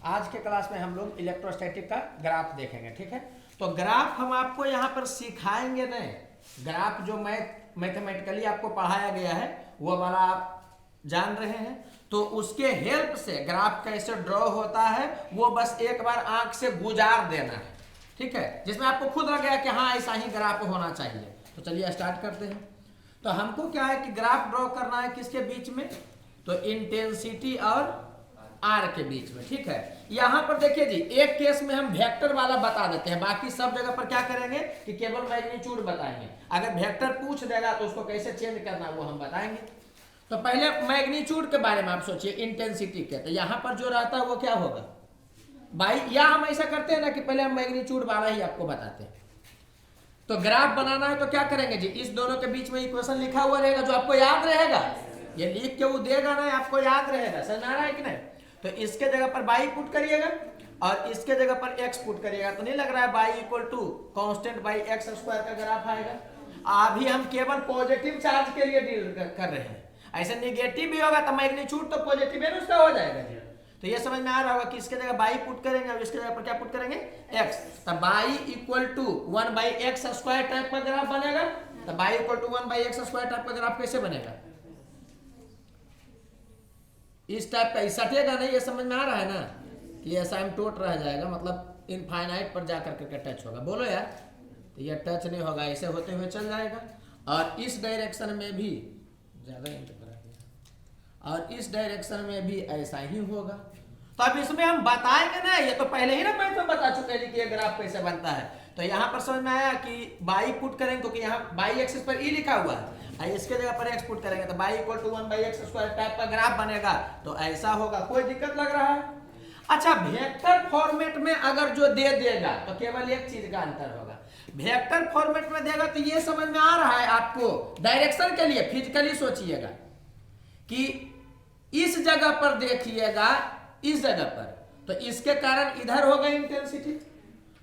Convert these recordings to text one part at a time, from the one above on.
आज के क्लास में हम लोग इलेक्ट्रोस्टैटिक का ग्राफ देखेंगे, ठीक है। तो ग्राफ हम आपको यहाँ पर सिखाएंगे नहीं, ग्राफ जो मैथमेटिकली आपको पढ़ाया गया है वो वाला आप जान रहे हैं, तो उसके हेल्प से ग्राफ कैसे ड्रॉ होता है वो बस एक बार आंख से गुजार देना है, ठीक है, जिसमें आपको खुद लग गया कि हाँ ऐसा ही ग्राफ होना चाहिए। तो चलिए स्टार्ट करते हैं। तो हमको क्या है कि ग्राफ ड्रॉ करना है किसके बीच में, तो इंटेंसिटी और आर के बीच में, ठीक है। यहां पर देखिए जी, एक केस में हम वेक्टर वाला बता देते हैं, बाकी सब जगह पर क्या करेंगे कि केवल मैग्नीट्यूड बताएंगे। अगर वेक्टर पूछ देगा तो उसको कैसे चेंज करना वो हम बताएंगे। तो पहले मैग्नीट्यूड के बारे में आप सोचिए, इंटेंसिटी के, तो यहां पर जो रहता है वो क्या होगा भाई, या हम ऐसा करते हैं ना कि पहले हम मैग्नीट्यूड वाला ही आपको बताते हैं। तो ग्राफ बनाना है तो क्या करेंगे जी, इस दोनों के बीच में इक्वेशन लिखा हुआ रहेगा जो आपको याद रहेगा, ये लिख के वो देगा ना, आपको याद रहेगा, समझ आ रहा है कि नहीं। तो इसके जगह पर बाई पुट करिएगा और इसके जगह पर एक्स पुट करिएगा, तो नहीं लग रहा है by equal to constant by x square का ग्राफ आएगा। अभी हम केवल पॉजिटिव चार्ज के लिए डील कर रहे हैं, ऐसे निगेटिव भी होगा तो मैग्नीट्यूड तो पॉजिटिव है उसका हो जाएगा जी। तो ये समझ में आ रहा होगा कि इसके जगह बाई पुट करेंगे और इसके जगह पर क्या पुट करेंगे, एक्स। तो y equal to 1/x square type का ग्राफ बनेगा। तो y equal to 1/x square type का ग्राफ कैसे बनेगा, इस टाइप का, सटेगा नहीं, ये समझ में आ रहा है ना कि एसाइम्पटोट रह जाएगा, मतलब इनफाइनाइट पर जाकर के टच होगा। बोलो यार, तो ये टच नहीं होगा, ऐसे होते हुए चल जाएगा। और इस डायरेक्शन में भी ज्यादा और इस डायरेक्शन में भी ऐसा ही होगा। तो अब इसमें हम बताएंगे ना, ये तो पहले ही ना मैं तो बता चुके हैं कि ये ग्राफ कैसे बनता है। तो यहाँ पर समझ में आया कि बाई पुट करेंगे, क्योंकि यहाँ बाई एक्सिस पर ई लिखा हुआ है, इसके जगह पर एक्स पुट करेंगे तो y equal to 1/x square type का ग्राफ बनेगा। तो ऐसा होगा, कोई दिक्कत लग रहा है। अच्छा, वेक्टर फॉर्मेट में अगर जो दे देगा तो केवल एक चीज का अंतर होगा, वेक्टर फॉर्मेट में देगा तो ये समझ में आ रहा है आपको, डायरेक्शन के लिए फिजिकली सोचिएगा कि इस जगह पर देखिएगा, इस जगह पर तो इसके कारण इधर होगा इंटेंसिटी,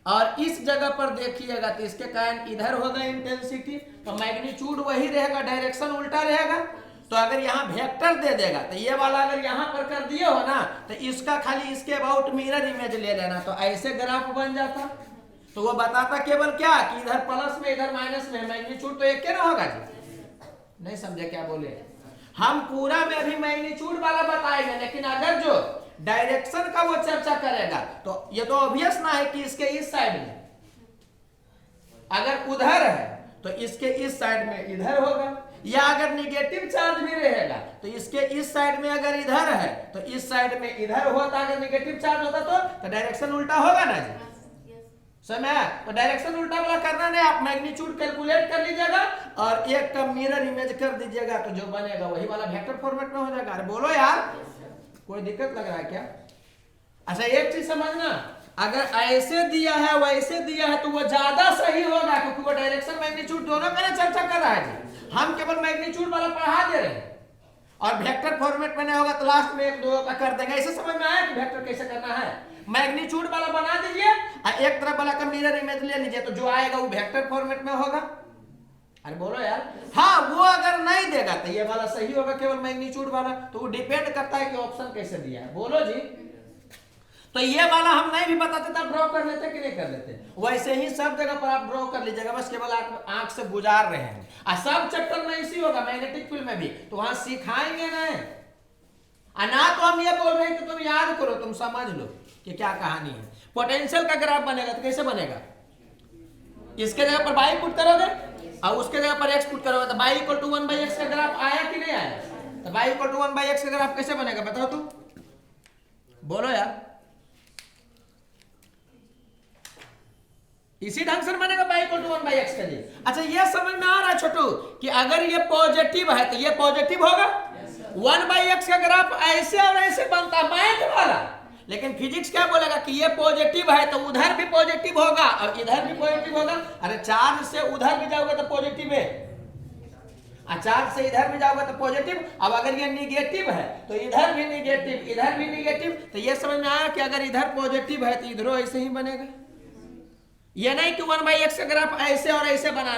और इस जगह पर देखिएगा तो इसके कारण इधर होगा इंटेंसिटी। तो मैग्नीट्यूड वही रहेगा, डायरेक्शन उल्टा रहेगा। तो अगर यहाँ वेक्टर दे देगा तो ये वाला अगर यहाँ पर कर दिए हो ना, तो इसका खाली इसके अबाउट मिरर इमेज ले लेना, तो ऐसे ग्राफ बन जाता। तो वो बताता केवल क्या कि इधर प्लस में इधर माइनस में, मैग्नीट्यूड तो एक ना होगा जी। नहीं समझे क्या बोले, हम पूरा में अभी मैग्नीट्यूड वाला बताएंगे, लेकिन अगर जो डायरेक्शन का वो चर्चा करेगा तो ये तो ऑब्वियस ना है कि इसके इस साइड में अगर उधर है तो इसके इस साइड में इधर होगा, या अगर निगेटिव चार्ज भी रहेगा तो इसके इस साइड में अगर इधर है तो इस साइड में इधर होता, अगर निगेटिव चार्ज होता तो डायरेक्शन उल्टा होगा ना जी। समझ, तो डायरेक्शन उल्टा वाला करना नहीं, आप मैग्नीट्यूड कैलकुलेट कर लीजिएगा और एक का मिरर इमेज कर दीजिएगा, तो जो बनेगा वही वाला वेक्टर फॉर्मेट में हो जाएगा। अरे बोलो यार, कोई दिक्कत लग रहा है क्या। अच्छा एक चीज समझना, अगर ऐसे दिया है वैसे दिया है तो वो ज्यादा सही होगा, क्योंकि वो डायरेक्शन मैग्नीट्यूड दोनों का चर्चा कर रहा है जी। हम केवल मैग्नीट्यूड वाला पढ़ा दे रहे हैं और वेक्टर फॉर्मेट में नहीं होगा तो लास्ट में एक दो का कर देंगे। ऐसे समझ में आया कि वेक्टर कैसे करना है, मैग्नीट्यूड वाला बना दीजिए और एक तरफ वाला का मिरर इमेज ले लीजिए, तो जो आएगा वो वेक्टर फॉर्मेट में होगा। अरे बोलो यार, हाँ वो अगर नहीं देगा तो ये वाला सही होगा, केवल मैग्नीट्यूड वाला। तो वो डिपेंड करता है कि ऑप्शन कैसे दिया है। बोलो जी, तो ये वाला हम नहीं भी बताते तो ड्रॉ कर लेते कि नहीं कर लेते, वैसे ही सब जगह पर आप ड्रॉ कर लीजिएगा, बस केवल आंख से गुजार रहे हैं। और सब चैप्टर में इसी होगा, मैग्नेटिक फील्ड में भी, तो वहां सिखाएंगे नहीं, ना तो हम ये बोल रहे हैं कि तुम याद करो, तुम समझ लो कि क्या कहानी है। पोटेंशियल का ग्राफ बनेगा तो कैसे बनेगा, इसके जगह पर बाई पुट करोगे और उसके जगह पर एक्स पुट करोगे, तो बाई इक्वल टू 1/x का ग्राफ आया कि नहीं आया। तो बाई इक्वल टू 1/x का ग्राफ कैसे बनेगा बताओ तुम, बोलो यार। इसी ढंग से बनेगा बाई इक्वल टू 1/x के लिए। अच्छा ये समझ में आ रहा है छोटू कि अगर ये पॉजिटिव है तो ये पॉजिटिव होगा, 1/x का ग्राफ ऐसे और ऐसे बनता मैथ वाला, लेकिन फिजिक्स क्या बोलेगा कि ये पॉजिटिव है तो उधर भी पॉजिटिव होगा और इधर भी पॉजिटिव होगा। अरे चार्ज से उधर भी जाओगे तो पॉजिटिव है, चार्ज से इधर भी जाओगे तो पॉजिटिव। अब अगर ये निगेटिव है तो इधर भी निगेटिव, इधर भी निगेटिव, तो ये समझ में आया कि अगर इधर पॉजिटिव है तो इधरों ऐसे ही बनेगा। ये नहीं कि 1/x का ग्राफ ऐसे और ऐसे बना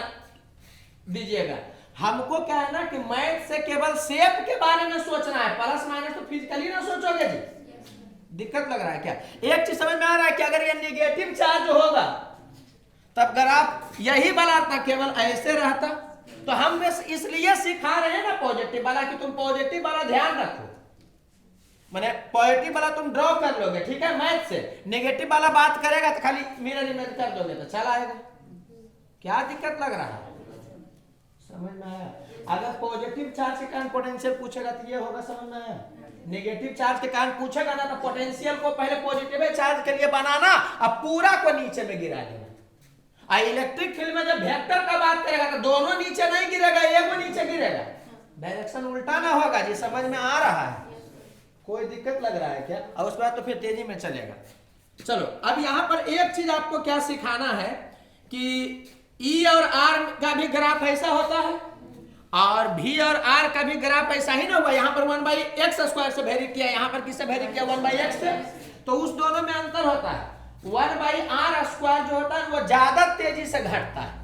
दीजिएगा। हमको क्या है ना कि मैथ से केवल शेप के बारे में सोचना है, प्लस माइनस तो फिजिकली ना सोचोगे जी। दिक्कत लग रहा है क्या? एक चीज समझ में आ रहा है कि अगर ये निगेटिव चार्ज होगा तब ग्राफ यही वाला था, केवल ऐसे रहता। तो हम इसलिए सिखा रहे हैं ना पॉजिटिव वाला कि तुम पॉजिटिव वाला ध्यान रखो, माने पॉजिटिव वाला तुम ड्रॉ कर लोगे, ठीक है, मैथ से। नेगेटिव वाला बात करेगा तो खाली मिरर इमेज कर दोगे तो चल आएगा। क्या दिक्कत लग रहा है? समझ में आया? अगर पॉजिटिव चार्ज के कारण पोटेंशियल पूछेगा तो ये होगा, समझ में आया? नेगेटिव चार्ज के कारण पूछेगा ना तो पोटेंशियल को पहले पॉजिटिव चार्ज के लिए बनाना अब पूरा को नीचे में गिरा देना। इलेक्ट्रिक फील्ड में जब वेक्टर का बात करेगा तो दोनों नीचे नहीं गिरेगा, एक नीचे गिरेगा, डायरेक्शन उल्टा ना होगा जी। समझ में आ रहा है? कोई दिक्कत लग रहा है क्या? और उसके बाद तो फिर तेजी में चलेगा। चलो अब यहां पर एक चीज आपको क्या सिखाना है कि ई और आर का भी ग्राफ ऐसा होता है और भी और आर का भी ग्राफ ऐसा ही ना हुआ। यहाँ पर 1/x² से वेरी किया, यहाँ पर किससे वेरी किया? 1/x से। तो उस दोनों में अंतर होता है। 1/r² जो होता है वो ज्यादा तेजी से घटता है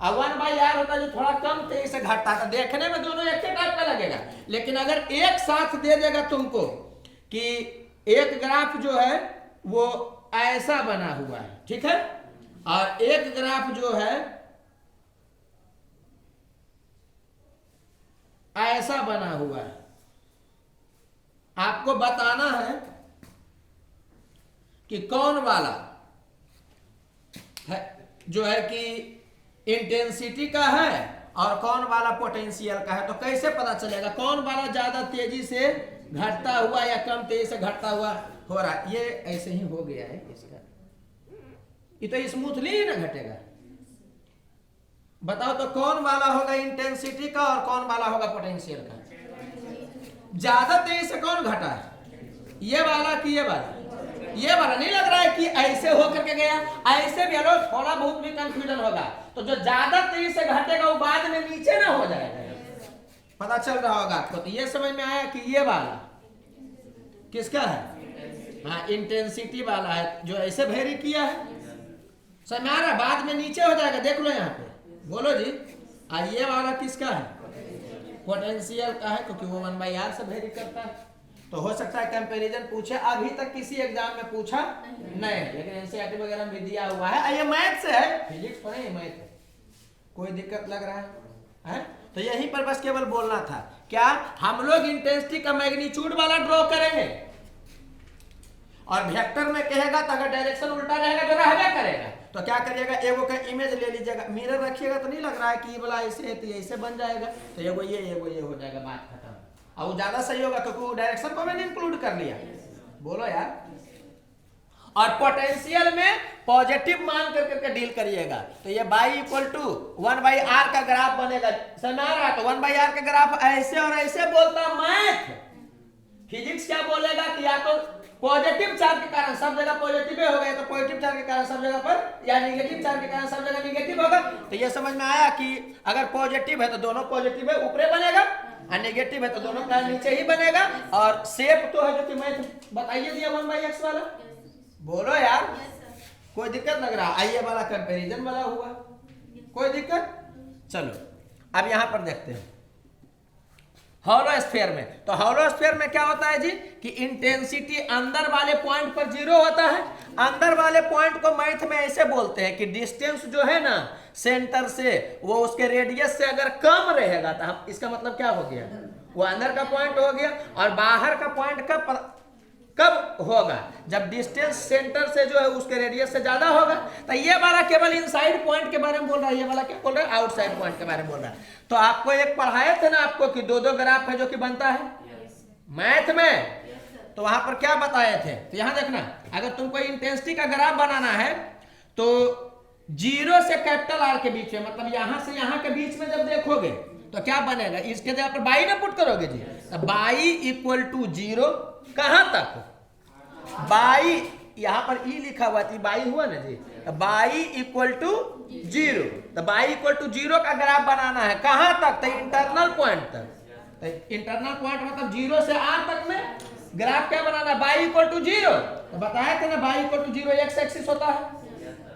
और 1/r होता है जो थोड़ा कम तेजी से घटता है। तो देखने में दोनों एक ही टाइप का लगेगा, लेकिन अगर एक साथ दे देगा तुमको कि एक ग्राफ जो है वो ऐसा बना हुआ है, ठीक है, और एक ग्राफ जो है ऐसा बना हुआ है, आपको बताना है कि कौन वाला है जो है कि इंटेंसिटी का है और कौन वाला पोटेंशियल का है। तो कैसे पता चलेगा कौन वाला ज्यादा तेजी से घटता हुआ या कम तेजी से घटता हुआ हो रहा है? ये ऐसे ही हो गया है इसका, ये तो स्मूथली ही ना घटेगा। बताओ तो कौन वाला होगा इंटेंसिटी का और कौन वाला होगा पोटेंशियल का? ज्यादा तेजी से कौन घटा है, ये वाला कि ये वाला? ये वाला। नहीं लग रहा है कि ऐसे होकर के गया, ऐसे भी हलो थोड़ा बहुत भी कंफ्यूजन होगा। तो जो ज्यादा तेजी से घटेगा वो बाद में नीचे ना हो जाएगा, पता चल रहा होगा आपको। तो ये समझ में आया कि ये वाला किसका है? हाँ, इंटेंसिटी वाला है जो ऐसे वेरी किया है। समझ में आ रहा है? बाद में नीचे हो जाएगा, देख लो यहाँ पे, बोलो जी। ये वाला किसका है? पोटेंशियल का है, क्योंकि वो 1/r से वेरी करता है। तो हो सकता है कंपैरिजन पूछे, अभी तक किसी एग्जाम में पूछा नहीं, लेकिन एनसीईआरटी वगैरह में दिया हुआ है। ये मैथ से है, फिजिक्स पर नहीं, मैथ है। कोई दिक्कत लग रहा है? तो यहीं पर बस केवल बोलना था। क्या हम लोग इंटेंसिटी का मैग्नीट्यूड वाला ड्रॉ करेंगे और वेक्टर में कहेगा तो अगर डायरेक्शन उल्टा रहेगा तो रहबे करेगा। तो क्या करिएगा, एगो का इमेज ले लीजिएगा, मिरर रखिएगा तो नहीं लग रहा है कि ये वाला ऐसे है तो ऐसे बन जाएगा, तो एगो ये हो जाएगा, बात खत्म। और वो ज्यादा सही होगा क्योंकि वो डायरेक्शन को मैंने इंक्लूड कर लिया। बोलो यार। और पोटेंशियल में पॉजिटिव मान करके डील करिएगा। तो ये y = 1/r का ग्राफ बनेगा। समझ आ रहा है? तो 1/r का ग्राफ ऐसे और ऐसे बोलता मैथ। फिजिक्स क्या बोलेगा कि या तो पॉजिटिव चार्ज के कारण सब जगह पॉजिटिव हो गया, तो पॉजिटिव चार्ज के कारण सब जगह पर, या नेगेटिव चार्ज के कारण सब जगह नेगेटिव होगा। तो ये समझ में आया कि अगर पॉजिटिव है तो दोनों पॉजिटिव है ऊपरे बनेगा और नेगेटिव है तो दोनों का नीचे ही बनेगा। और शेप तो है जो कि मैथ बताइए दिया 1/x वाला। बोलो यार, कोई दिक्कत लग रहा? आइए वाला कंपैरिजन वाला हुआ, कोई दिक्कत? चलो अब यहां पर देखते हैं हॉलो स्फीयर में। तो हॉलो स्फीयर में क्या होता है जी कि इंटेंसिटी अंदर वाले पॉइंट पर 0 होता है। अंदर वाले पॉइंट को मैथ में ऐसे बोलते हैं कि डिस्टेंस जो है ना सेंटर से वो उसके रेडियस से अगर कम रहेगा तो हम, इसका मतलब क्या हो गया, वो अंदर का पॉइंट हो गया। और बाहर का पॉइंट कब होगा? जब डिस्टेंस सेंटर से जो है उसके रेडियस से ज्यादा होगा। तो ये वाला केवल इनसाइड पॉइंट के बारे में बोल रहा है, ये वाला क्या बोल रहा है? आउटसाइड पॉइंट के बारे में बोल रहा है। तो आपको एक पढ़ाए थे ना आपको कि दो ग्राफ है जो कि बनता है मैथ में। तो वहां पर क्या बताए थे? तो यहां देखना, अगर तुमको इंटेंसिटी का ग्राफ बनाना है तो 0 से R के बीच में, मतलब यहां से यहां के बीच में जब देखोगे तो क्या बनेगा? इसके जगह पर बाई में पुट करोगे जी, तो y = 0 कहां तक? बाई, यहां पर ई लिखा हुआ थी, बाई हुआ ना जी, y = 0। तो y = 0 का ग्राफ बनाना है कहां तक? तो इंटरनल पॉइंट तक। तो इंटरनल पॉइंट मतलब 0 से R तक में ग्राफ क्या बनाना? y = 0। तो बताया था ना y = 0 x एक्सिस होता है।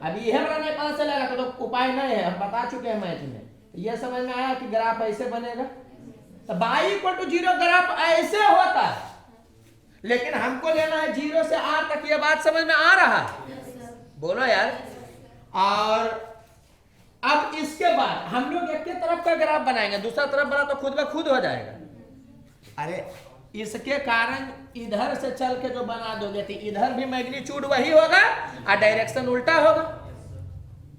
अभी यह बनाने पता चलेगा तो उपाय नहीं है, हम बता चुके हैं मैथ में। यह समझ में आया कि ग्राफ ऐसे बनेगा। तो y = 0 ग्राफ ऐसे होता है। लेकिन हमको लेना है 0 से R तक। ये बात समझ में आ रहा है? बोलो यार। और अब इसके बाद हम लोग एक तरफ का ग्राफ बनाएंगे, दूसरा तरफ बना तो खुद ब खुद हो जाएगा। अरे इसके कारण इधर से चल के जो बना दोगे तो इधर भी मैग्नीट्यूड वही होगा और डायरेक्शन उल्टा होगा।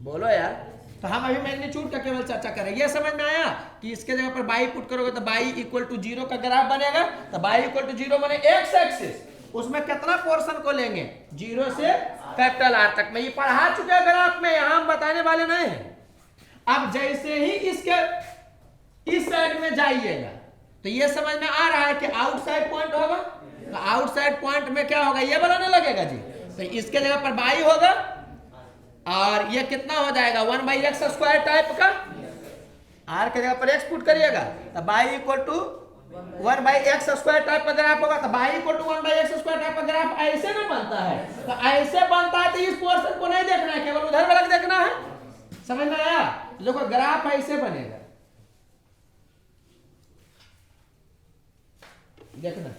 बोलो यार। तो हम अभी मैग्नीट्यूड का केवल चर्चा करें। ये समझ में आया कि इसके जगह पर बाई पुट करोगे तो बाई इक्वल टू 0 का ग्राफ बनेगा। तो बाई इक्वल टू 0 माने एक्स एक्सिस, उसमें कितना पोर्शन को लेंगे 0 से कैपिटल R तक। मैं ये पढ़ा चुके ग्राफ में, यहां हम बताने वाले नहीं है। अब जैसे ही इसके इस साइड में जाइएगा तो ये समझ में आ रहा है कि आउटसाइड पॉइंट होगा। तो आउटसाइड पॉइंट में क्या होगा, ये बनाने लगेगा जी। तो इसके जगह पर बाई होगा और ये कितना हो जाएगा 1/x² टाइप का। R के जगह पर x पुट करिएगा तो y equal to 1/x² type का ग्राफ होगा। तो y equal to 1/x² type का ग्राफ ऐसे ना बनता है। तो ऐसे बनता है तो इस पोर्शन को नहीं देखना है, केवल उधर वाला देखना है। समझ में आया? देखो ग्राफ ऐसे बनेगा, देखना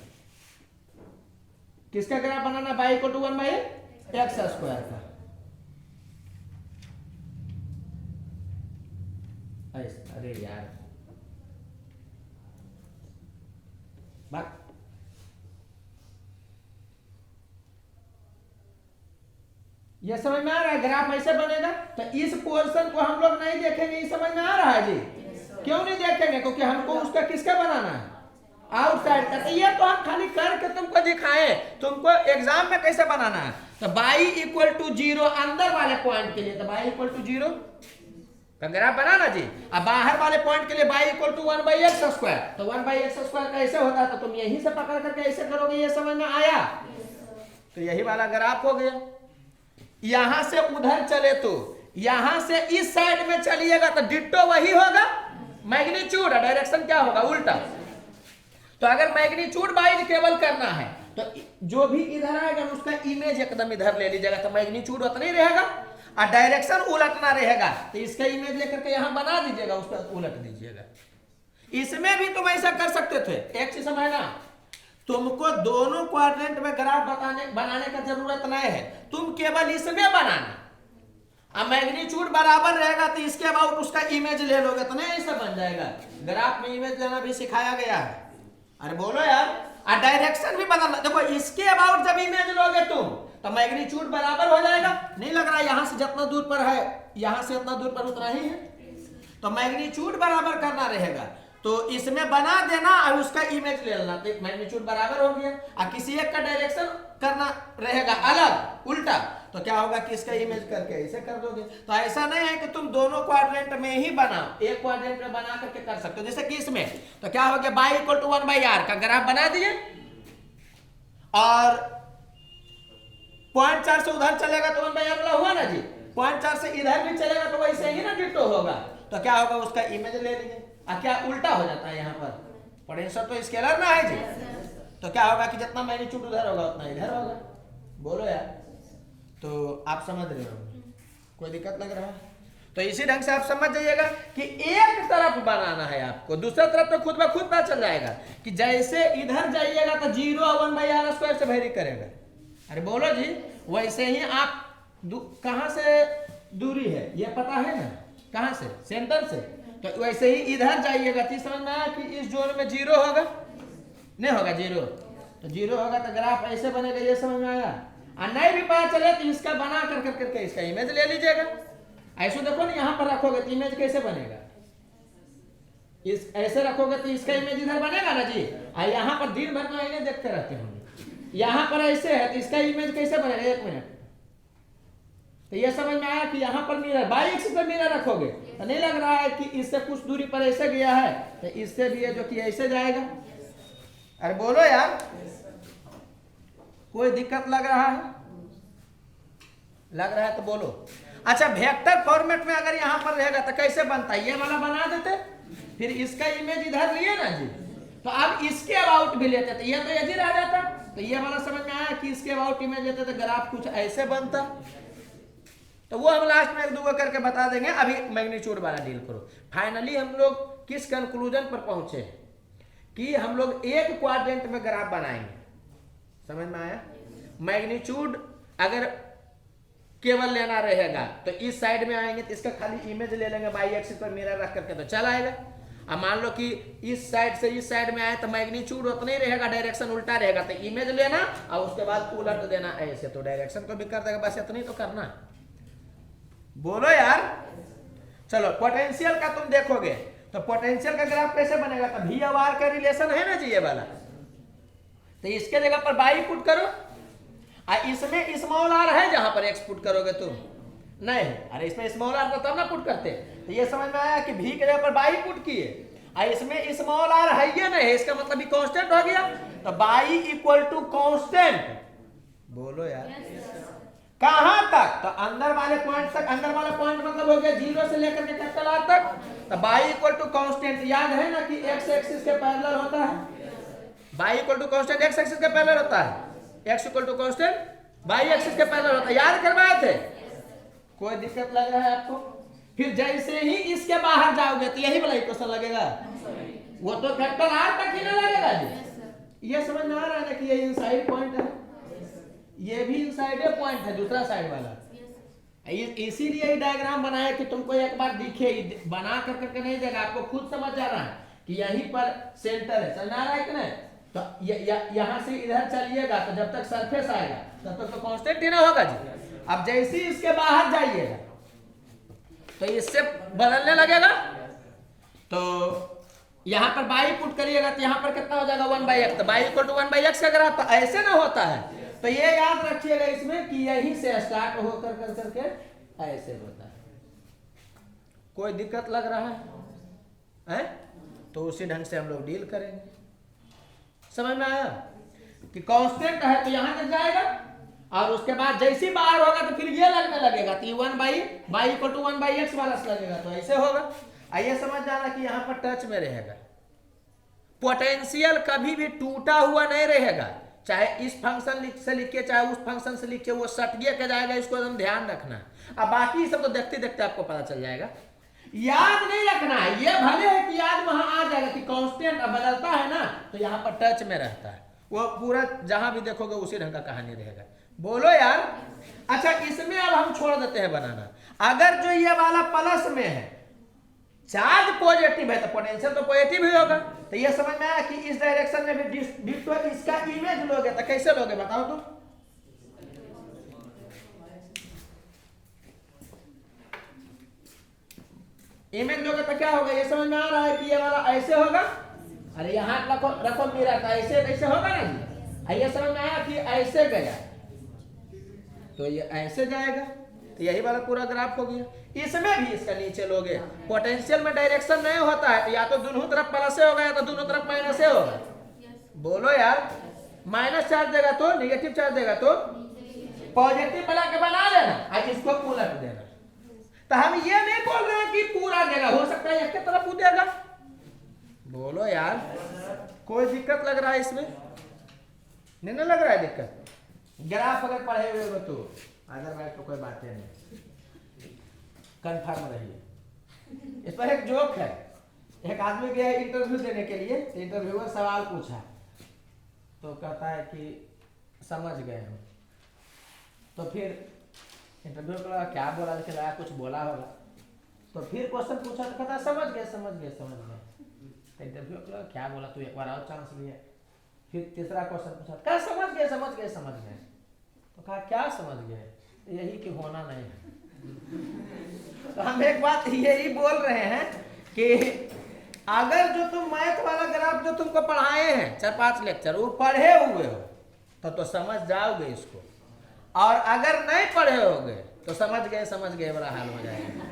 किसका ग्राफ बनाना, बाई इक्वल टू 1/x² का। अरे यार बात ये समझ में आ रहा है? ग्राफ ऐसे बनेगा तो इस पोर्शन को हम लोग नहीं देखेंगे। ये समझ में आ रहा है जी? क्यों नहीं देखेंगे? क्योंकि हमको उसका किसका बनाना है, आउटसाइड का। तो ये तो हम खाली करके तुमको दिखाएं, तुमको एग्जाम में कैसे बनाना है। तो बाई इक्वल टू 0 अंदर वाले पॉइंट के लिए तो बाई इक्वल टू 0 का ग्राफ बनाना जी। अब बाहर वाले पॉइंट के लिए बाई इक्वल टू 1/x²। तो 1/x² कैसे होता है, तो तुम यहीं से पकड़ करके ऐसे करोगे। ये समझ में आया? तो यही वाला ग्राफ हो गया। यहां से उधर चले तो यहां से इस साइड में चलिएगा तो डिट्टो वही होगा, मैग्नीट्यूड डायरेक्शन क्या होगा, उल्टा। तो अगर मैग्नीट्यूड बाई केवल करना है तो जो भी इधर आएगा उसका इमेज एकदम इधर ले लीजिएगा। तो मैग्नीट्यूड उतना ही रहेगा और डायरेक्शन उलटना रहेगा। तो इसका इमेज लेकर के यहां बना दीजिएगा, उस पर उलट दीजिएगा। इसमें भी तुम ऐसा कर सकते थे। एक चीज समझना, तुमको दोनों क्वाड्रेंट में ग्राफ बनाने का जरूरत नहीं है, तुम केवल इसमें बनाना। अब मैग्नीट्यूड बराबर रहेगा तो इसके अबाउट उसका इमेज ले लोगे तो नहीं ऐसा बन जाएगा। ग्राफ में इमेज लेना भी सिखाया गया है। अरे बोलो यार। और डायरेक्शन भी बदलना। देखो इसके अबाउट जब इमेज लोगे तुम तो मैग्नीट्यूड बराबर हो जाएगा। नहीं लग रहा है यहां से जितना दूर पर है यहां से उतना दूर पर उतना ही है। तो मैग्नीट्यूड बराबर करना रहेगा तो इसमें बना देना और उसका इमेज ले लेना। तो मैग्नीट्यूड बराबर हो गया और किसी एक का डायरेक्शन करना रहेगा अलग, उल्टा। तो क्या होगा कि इसका इमेज करके ऐसे कर दोगे। तो ऐसा नहीं है कि तुम दोनों क्वाड्रेंट में ही बनाओ, एक क्वाड्रेंट में बना करके कर सकते हो। जैसे कि इसमें तो क्या हो गया, बाई इक्वल टू 1/r का ग्राफ बना दिए और 0.4 से उधर चलेगा तो 1/r वाला हुआ ना जी। 0.4 से इधर भी चलेगा तो वैसे ही ना डिट्टो होगा। तो क्या होगा, उसका इमेज ले लीजिए। क्या उल्टा हो जाता है यहाँ पर, पोटेंशियल तो स्केलर ना है जी। तो क्या होगा कि जितना मैग्नीट्यूड उधर होगा उतना इधर होगा। बोलो यार। तो आप समझ रहे हो, कोई दिक्कत लग रहा है? तो इसी ढंग से आप समझ जाइएगा कि एक तरफ बनाना है आपको, दूसरा तरफ तो खुद ब खुद पता चल जाएगा कि जैसे इधर जाइएगा तो 0 और 1/r² से वेरी करेगा। अरे बोलो जी। वैसे ही आप कहां से दूरी है ये पता है ना, कहां से, सेंटर से। तो वैसे ही इधर जाइएगा तो समझ में आया कि इस जोन में 0 होगा, नहीं होगा 0। तो 0 होगा तो ग्राफ ऐसे बनेगा। ये समझ में आया? और नहीं भी पता चले तो इसका बना कर करके इसका इमेज ले लीजिएगा। ऐसे देखो ना, यहाँ पर रखोगे तो इमेज कैसे बनेगा, इस ऐसे रखोगे तो इसका इमेज इधर बनेगा ना जी। और यहाँ पर दिन भर में इन्हें देखते रहते होंगे, यहाँ पर ऐसे है तो इसका इमेज कैसे बनेगा। 1 मिनट। तो ये समझ में आया कि यहाँ पर मिरर, बाई एक्सिस पर मिरर रखोगे तो नहीं लग रहा है कि इससे कुछ दूरी पर ऐसे गया है तो इससे भी है जो कि ऐसे जाएगा। अरे बोलो यार, कोई दिक्कत लग रहा है? लग रहा है तो बोलो। अच्छा, वेक्टर फॉर्मेट में अगर यहाँ पर रहेगा तो कैसे बनता है, ये वाला बना देते, फिर इसका इमेज इधर लिए ना जी। तो अब इसके अबाउट भी लेते तो ये तो यदि रह जाता। तो ये वाला समझ में आया कि इसके अबाउट इमेज लेते तो ग्राफ कुछ ऐसे बनता। तो वो हम लास्ट में 1-2 करके बता देंगे। अभी मैग्नीट्यूड वाला डील करो। फाइनली हम लोग किस कंक्लूजन पर पहुंचे कि हम लोग एक क्वाड्रेंट में ग्राफ बनाएंगे। समझ में आया? मैग्नीट्यूड अगर केवल लेना रहेगा तो इस साइड में आएंगे तो इसका खाली इमेज ले लेंगे बाई एक्सिस पर मिरर रख करके तो चल आएगा। अब मान लो कि इस साइड से इस साइड में आए तो मैग्नीट्यूड उतना ही रहेगा, डायरेक्शन उल्टा रहेगा, तो इमेज लेना और उसके बाद उलट देना ऐसे, तो डायरेक्शन को भी कर देगा। बस इतना ही तो करना। बोलो यार। चलो पोटेंशियल का तुम देखोगे तो पोटेंशियल का ग्राफ कैसे बनेगा? तो V और R का रिलेशन है ना जी ये वाला, तो इसके जगह पर बाई पुट करो, इसमें स्मॉल r है जहां पर x पुट करोगे तुम नहीं, अरे इसमें स्मॉल r तो तब ना पुट करते। तो ये समझ में आया कि v के जगह पर बाई पुट किए, और इसमें स्मॉल r है ये नहीं है, इसका मतलब कांस्टेंट हो गया, तो बाई इक्वल टू कांस्टेंट। बोलो यार कहां तक? तो अंदर वाले पॉइंट तक। अंदर वाला पॉइंट मतलब हो गया 0 से लेकर के कैपिटल R तक, तो बाई इक्वल टू कांस्टेंट। याद है ना कि x एक्सिस के पैरेलल होता है, by equal to constant x axis के पैरेलल होता है, x equal to constant y axis के पैरेलल होता है। याद करवाए थे? कोई दिक्कत लग रहा है आपको? फिर जैसे ही इसके बाहर जाओगे तो यही वाला क्वेश्चन लगेगा, वो तो कैपिटल R तक ही ना लगेगा जी। ये समझ में आ रहा है ना कि ये इनसाइड पॉइंट है, ये भी इनसाइड पॉइंट है दूसरा साइड वाला। इसीलिए ये डायग्राम बनाया कि तुमको एक बार दिखे, बना कर करके नहीं देगा, आपको खुद समझ आ रहा है कि यहीं पर सेंटर है। समझ आ रहा है कि नहीं? तो यहां से इधर चलिएगा तो जब तक सरफेस आएगा तब तक तो कांस्टेंट ही ना होगा जी। अब जैसे ही इसके बाहर जाइएगा तो इससे बदलने लगेगा, तो यहां पर बाई पुट करिएगा तो यहां पर कितना हो जाएगा 1/x, तो बाई इक्वल टू 1/x अगर आता ऐसे ना होता है तो ये याद रखिएगा इसमें कि यहीं से स्टार्ट होकर कर करके ऐसे होता है। कोई दिक्कत लग रहा है? तो उसी ढंग से हम लोग डील करेंगे। समझ में आया कि कांस्टेंट है तो यहां तक जाएगा, और उसके बाद जैसे ही बाहर होगा तो फिर ये लगने लगेगा, तो 1/बाई इक्वल टू 1/x वाला लगेगा, तो ऐसे होगा। आइए समझ जाना कि यहाँ पर टच में रहेगा। पोटेंशियल कभी भी टूटा हुआ नहीं रहेगा, चाहे इस फंक्शन से लिखिए चाहे उस फंक्शन से लिखिए, वो सटिए के जाएगा, इसको एकदम ध्यान रखना। अब बाकी सब तो देखते देखते आपको पता चल जाएगा, याद नहीं रखना है। ये भले है कि याद वहां आ जाएगा कि कांस्टेंट बदलता है ना, तो यहाँ पर टच में रहता है, वो पूरा जहां भी देखोगे उसी ढंग का कहानी रहेगा। बोलो यार। अच्छा इसमें अब हम छोड़ देते हैं बनाना। अगर जो ये वाला प्लस में है, चार्ज पॉजिटिव है, तो पोटेंशियल तो पॉजिटिव ही होगा। तो ये समझ में आया कि इस डायरेक्शन में भी डिट्टो इसका इमेज लोगे, तो कैसे लोगे बताओ तुम? इमेज लोगे तो क्या होगा? ये समझ में आ रहा है कि ये वाला ऐसे होगा, अरे यहाँ रखो मेरा, तो ऐसे ऐसे होगा ना जी। ये समझ में आया कि ऐसे गया तो ये ऐसे जाएगा, तो यही वाला पूरा ग्राफ हो गया। इसमें भी इसका नीचे लोगे, पोटेंशियल में डायरेक्शन नहीं होता है, तो या तो दोनों तरफ प्लस से होगा या तो दोनों तरफ माइनस से होगा। बोलो यार। माइनस चार्ज देगा तो नेगेटिव चार्ज देगा तो पॉजिटिव बना के बना लेना, आज इसको उलट देना। तो हम ये नहीं बोल रहे हैं कि पूरा देगा, हो सकता है एक तरफ देगा। बोलो यार। कोई दिक्कत लग रहा है इसमें? नहीं ना लग रहा है दिक्कत? ग्राफ अगर पढ़े हुए हो तो, अदरवाइज तो कोई बात नहीं, कंफर्म रहिए। इस पर एक जोक है, एक आदमी गया इंटरव्यू देने के लिए, इंटरव्यूअर सवाल पूछा तो कहता है कि समझ गए हम। तो फिर इंटरव्यू को क्या बोला, लेकिन लगा कुछ बोला होगा, तो फिर क्वेश्चन पूछा तो कहता समझ गए समझ गए समझ गए। तो इंटरव्यू को क्या बोला, तू एक बार और चांस लिया। फिर तीसरा क्वेश्चन पूछा, क्या समझ गए समझ गए समझ गए। तो कहा क्या समझ गए? यही कि होना नहीं है। तो हम एक बात यही बोल रहे हैं कि अगर जो तुम मैथ वाला ग्राफ जो तुमको पढ़ाए हैं 4-5 लेक्चर, वो पढ़े हुए हो तो समझ जाओगे इसको, और अगर नहीं पढ़े होगे तो समझ गए बड़ा हाल हो जाएगा।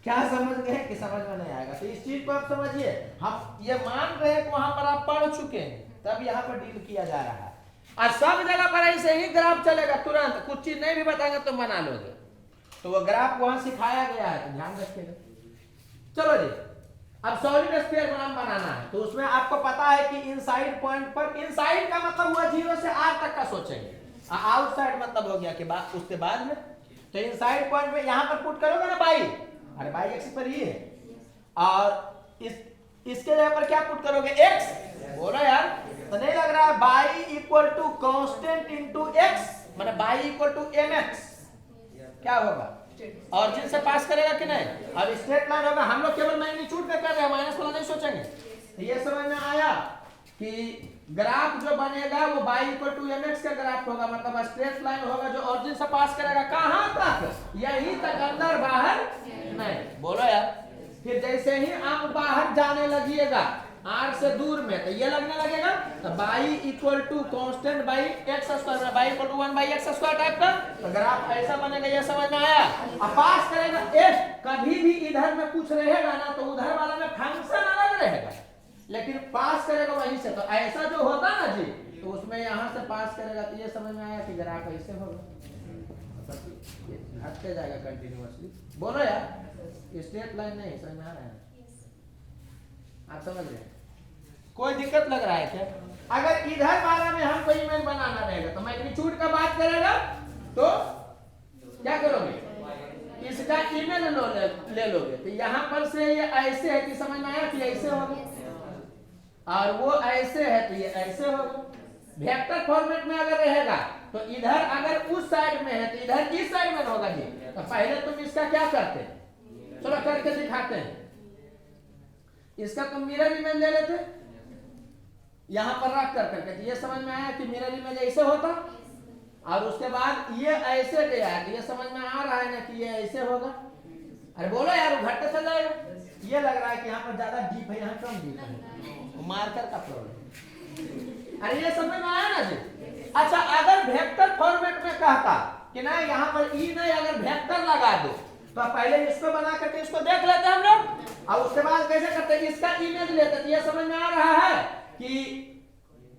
क्या समझ गए कि समझ में नहीं आएगा। तो इस चीज को आप समझिए, हम ये मान रहे हैं कि वहां पर आप पढ़ चुके हैं, तब यहाँ पर डील किया जा रहा है। और सब जगह पर ऐसे ही ग्राफ चलेगा, तुरंत कुछ चीज नहीं भी बताएंगे तुम बना लोगे। तो वो ग्राफ वहां सिखाया गया है, तो ध्यान रखिएगा। चलो जी, अब सॉलिड स्फीयर बनाना है, तो उसमें आपको पता है कि इनसाइड पॉइंट पर, इनसाइड का मतलब हुआ 0 से R तक का सोचेंगे, आउटसाइड मतलब हो गया कि उसके बाद में। तो इनसाइड पॉइंट में यहां पर पुट करोगे ना बाई, अरे बाई एक्सिस पर ही है, और इसके जगह पर क्या पुट करोगे? x। बोलो यार। तो नहीं लग रहा है by equal to constant into x, माने by equal to m x क्या होगा, ऑरिजिन से पास करेगा कि नहीं, अब स्ट्रेट लाइन होगा। हम लोग केवल मैग्नीट्यूड पे कर रहे हैं, माइनस वाला नहीं सोचेंगे। तो ये समझ में आया कि ग्राफ जो बनेगा वो y equal to m x का ग्राफ होगा, मतलब स्ट्रेट लाइन होगा जो ऑरिजिन से पास करेगा कहां तक, यहीं तक, अंदर बाहर नहीं। बोलो यार, फिर जैसे ही आप बाहर जाने लगिएगा आर से दूर में, तो ये लगने लगेगा, तो y equal to constant by x square, y equal to 1 by x square type का तो ग्राफ ऐसा बनेगा। ये समझ में आया। अब पास करेगा एफ, कभी भी इधर में कुछ रहेगा ना तो उधर वाला में फंक्शन अलग रहेगा, लेकिन पास करेगा वहीं से। तो ऐसा जो होता ना जी, तो उसमें यहाँ से पास करेगा, तो ये समझ में आया कि ग्राफ ऐसे होगा, घटते जाएगा कंटिन्यूअसली। बोलो यार, स्ट्रेट लाइन नहीं, समझ में आ रहा है, आप समझ रहे हैं? कोई दिक्कत लग रहा है क्या? अगर इधर वाला में हमको इमेज बनाना रहेगा तो मैग्नीट्यूड का बात करेगा तो क्या करोगे, इसका इमेज ले लोगे। तो यहाँ पर से ये ऐसे है कि समझ में आया कि ऐसे होगा, और वो ऐसे है तो ये ऐसे होगा। वेक्टर फॉर्मेट में अगर रहेगा तो इधर अगर उस साइड में है तो इधर इस साइड में होगा जी। तो पहले तुम इसका क्या करते, चलो करके दिखाते हैं। इसका तुम मिरर इमेज ले लेते यहां पर रख कर करके, तो ये समझ में आया कि मिरर इमेज ऐसे होता, और उसके बाद ये ऐसे गया, तो ये समझ में आ रहा है ना कि ये ऐसे होगा। अरे बोलो यार, वो घटते चल जाएगा। ये लग रहा है कि यहाँ पर ज्यादा डीप है, यहाँ कम डीप है, मार्कर का प्रॉब्लम। अरे ये समझ में आया ना जी। अच्छा, अगर वेक्टर फॉर्मेट में कहता कि ना यहाँ पर ई नहीं, अगर वेक्टर लगा दो तो पहले इसको बना करके इसको देख लेते हम लोग, और उसके बाद कैसे करते हैं, इसका इमेज लेते। तो ये समझ में आ रहा है कि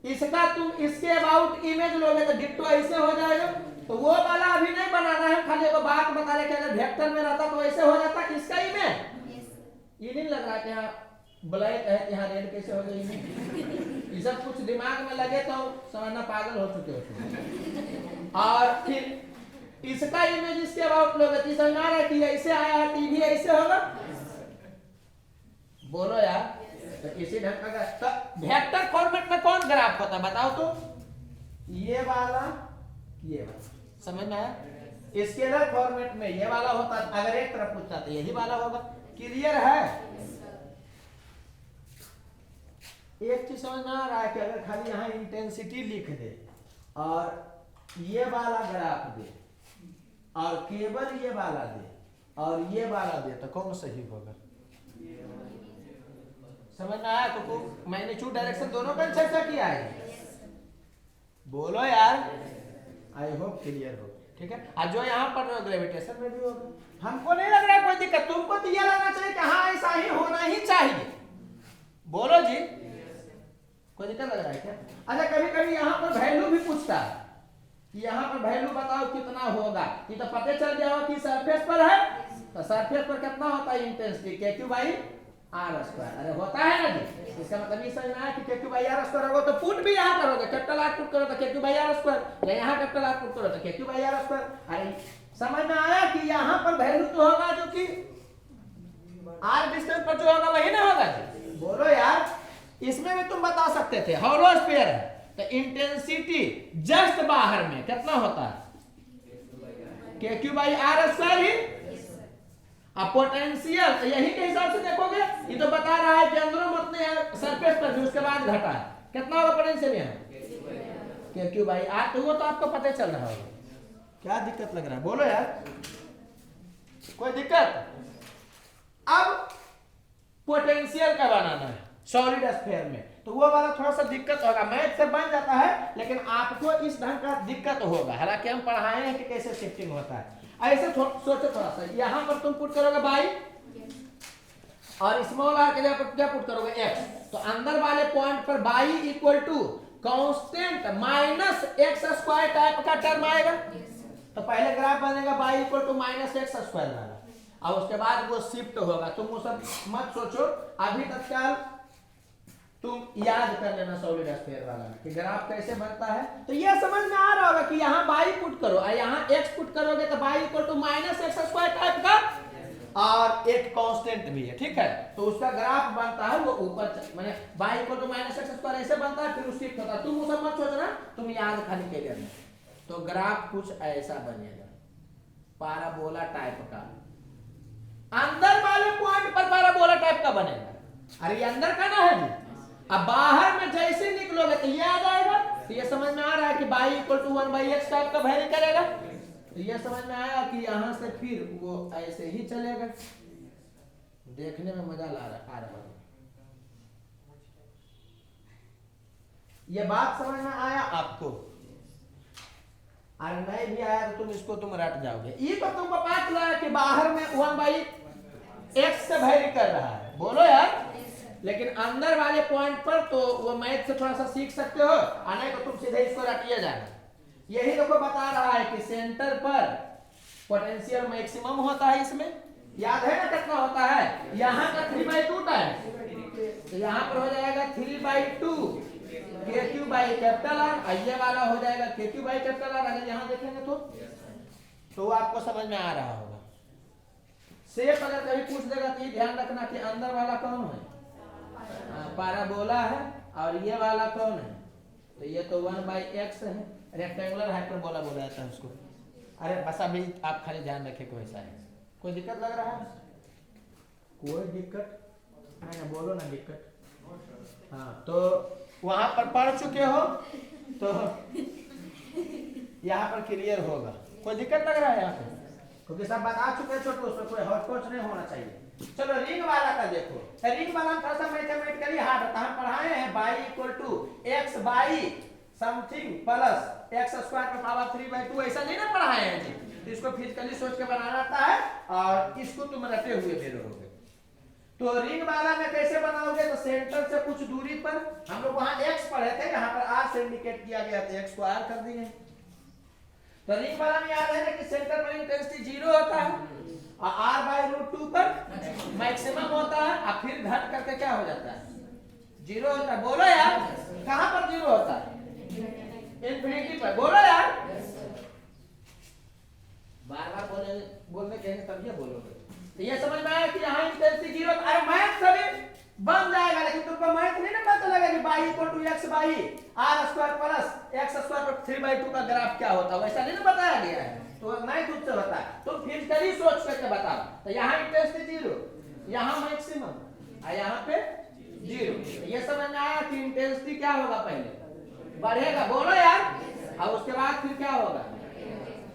इसका तुम इसके अबाउट इमेज लोगे तो डिट्टो ऐसे हो जाएगा। तो वो वाला अभी नहीं बनाना है, खाली एक बात बता रहे कि अगर वेक्टर में रहता तो ऐसे हो जाता इसका इमेज। ये नहीं लग रहा कि यहाँ ब्लैक है, यहाँ रेड कैसे हो गई इमेज। ये सब कुछ दिमाग में लगे तो समझना पागल हो चुके हो। और फिर इसका इमेज इसके अबाउट लोगे तो समझ आ रहा है कि ऐसे आया है, टीवी ऐसे होगा। बोलो यार, तो इसी ढंग का तो वेक्टर फॉर्मेट में कौन ग्राफ होता है बताओ तो, ये वाला, ये वाला, समझ में आया। स्केलर फॉर्मेट में ये वाला होता, अगर एक तरफ पूछता तो यही वाला होगा। क्लियर है? एक चीज समझ में आ रहा है कि अगर खाली यहाँ इंटेंसिटी लिख दे और ये वाला ग्राफ दे और केवल ये वाला दे और ये वाला दे तो कौन सही होगा? समझ में आया? तो मैग्नीट्यूड डायरेक्शन दोनों का चर्चा किया है। बोलो यार, आई होप क्लियर हो। ठीक है, आज जो यहाँ पर ग्रेविटेशन में भी होगा। हमको नहीं लग रहा है कोई दिक्कत, तुमको तो ये लगना चाहिए कि हाँ ऐसा ही होना ही चाहिए। बोलो जी, कोई दिक्कत लग रहा है क्या? अच्छा, कभी कभी यहाँ पर वैल्यू भी पूछता है कि यहाँ पर वैल्यू बताओ कितना होगा। ये तो पता चल गया कि सरफेस पर है, तो सरफेस पर कितना होता है इंटेंसिटी, के क्यू बाई आर स्क्वायर। अरे होता है ना जी, इसका मतलब ये समझना है कि के क्यू बाई आर स्क्वायर होगा। तो पुट भी यहाँ करोगे, कैपिटल आर पुट करो तो के क्यू बाई आर स्क्वायर, या यहाँ कैपिटल आर पुट करो तो के क्यू बाई आर स्क्वायर। अरे समझ में आया कि यहाँ पर वैल्यू तो होगा जो कि आर डिस्टेंस पर जो होगा वही ना होगा जी। बोलो यार, इसमें भी तुम बता सकते थे हॉलो स्फीयर है तो इंटेंसिटी जस्ट बाहर में कितना होता है, के क्यू बाई आर स्क्वायर ही। अब पोटेंशियल तो यही के हिसाब से देखोगे, ये तो बता रहा है कि अंदरों में उतने सरफेस पर भी उसके बाद घटा है, कितना होगा पोटेंशियल यहाँ, के क्यू बाई आर। तो वो तो आपको पता चल रहा होगा। क्या दिक्कत लग रहा है? बोलो यार, कोई दिक्कत? अब पोटेंशियल का बनाना है सॉलिड स्फीयर में, तो वो वाला थोड़ा सा दिक्कत होगा। मैथ से बन जाता है लेकिन आपको इस ढंग का दिक्कत होगा। हालांकि हम पढ़ाए हैं कि कैसे शिफ्टिंग होता है। ऐसे सोचो थोड़ा सा, यहाँ पर तुम पुट करोगे बाई और स्मॉल आर के जगह पर क्या पुट करोगे एक्स। तो अंदर वाले पॉइंट पर y equal to constant minus x square type का टर्म आएगा। तो पहले ग्राफ बनेगा y equal to minus x square वाला, और उसके बाद वो शिफ्ट होगा। तुम वो सब मत सोचो, अभी तत्काल तुम याद कर लेना सॉलिड स्फीयर वाला कि ग्राफ कैसे बनता है। तो ये समझ में आ रहा होगा कि यहाँ बाई पुट करो और यहाँ एक्स पुट करोगे तो y equal to minus x square type का और एक कांस्टेंट भी है, ठीक है। तो उसका ग्राफ बनता है वो ऊपर माने y equal to minus x square ऐसे बनता है, फिर शिफ्ट होता है। तुम वो सब मत सोचना, तुम याद खाली के लिए। तो ग्राफ कुछ ऐसा बनेगा, पैराबोला टाइप का। अंदर वाले पॉइंट पर पैराबोला टाइप का बनेगा। अरे ये अंदर का ना है जी। अब बाहर में जैसे निकलोगे तो ये आ जाएगा। तो ये समझ में आ रहा है कि y equal to 1/x type का वैरी करेगा। तो ये समझ में आया कि यहां से फिर वो ऐसे ही चलेगा। देखने में मजा आ रहा है। ये बात समझ में आया आपको? और नहीं भी आया तो तुम इसको रट जाओगे। ये तो तुमको पता चला कि बाहर में 1/x से वैरी कर रहा है, बोलो यार। लेकिन अंदर वाले पॉइंट पर तो वो मैथ से थोड़ा सा सीख सकते हो, नहीं तो तुम सीधे इसको रटिए जाना। यही देखो बता रहा है कि सेंटर पर पोटेंशियल मैक्सिमम होता है। इसमें याद है ना कितना होता है? यहाँ का 3/2 टाइम, तो यहाँ पर हो जाएगा 3/2 KQ बाई कैपिटल आर। ये वाला हो जाएगा KQ बाई कैपिटल आर। अगर यहाँ देखेंगे तो आपको समझ में आ रहा होगा। शेप अगर कभी पूछ देगा तो ये ध्यान रखना कि अंदर वाला कौन है, पैराबोला है, और ये वाला कौन है? तो ये तो 1/x है, रेक्टेंगुलर हाइपरबोला बोला जाता है उसको। अरे बस अभी आप खाली ध्यान रखें कि वैसा है। कोई दिक्कत लग रहा है? कोई दिक्कत नहीं, बोलो ना दिक्कत। हाँ, तो वहां पर पढ़ चुके हो तो यहाँ पर क्लियर होगा। कोई दिक्कत लग रहा है यहाँ पे? क्योंकि सब बता चुके हैं छोटे, उसमें कोई हॉटपॉच नहीं होना चाहिए। चलो रिंग वाला का देखो। रिंग वाला थोड़ा सा मैथमेटिकली हार्ड होता है। हम पढ़ाए हैं y equal to x by something plus x square पे पावर 3/2, ऐसा नहीं ना पढ़ाए हैं जी। तो इसको फिजिकली सोच के बनाना आता है, और इसको तुम रटे हुए भी रहोगे। तो रिंग वाला में कैसे बनाओगे? तो सेंटर से कुछ दूरी पर, हम लोग वहां x पढ़े थे, यहाँ पर r से इंडिकेट किया गया, तो x को r कर दिए। तो रिंग वाला में याद है ना कि सेंटर पर इंटेंसिटी 0 होता है, और r/√2 पर मैक्सिमम होता है, और फिर घट करके क्या हो जाता है? 0 होता है। बोलो यार, कहां पर 0 होता है? इंफिनिटी पर। बोलो यार, बार-बार बोलने कहेंगे तब ये बोलोगे। तो ये समझ में आया कि यहाँ इंटेंसिटी 0। अरे मैथ सभी बन जाएगा, लेकिन तुमको मैथ नहीं ना पता लगा कि y equal to x by r square plus x square पर 3/2 का ग्राफ क्या होता है, वैसा नहीं ना बताया गया है। तो मैथ खुद से होता है, तुम फिजिकली सोच करके बताओ। तो यहाँ इंटेंसिटी 0, यहाँ मैक्सिमम, और यहाँ पे 0। ये समझ में आया कि इंटेंसिटी क्या होगा? पहले बढ़ेगा, बोलो यार, और उसके बाद फिर क्या होगा?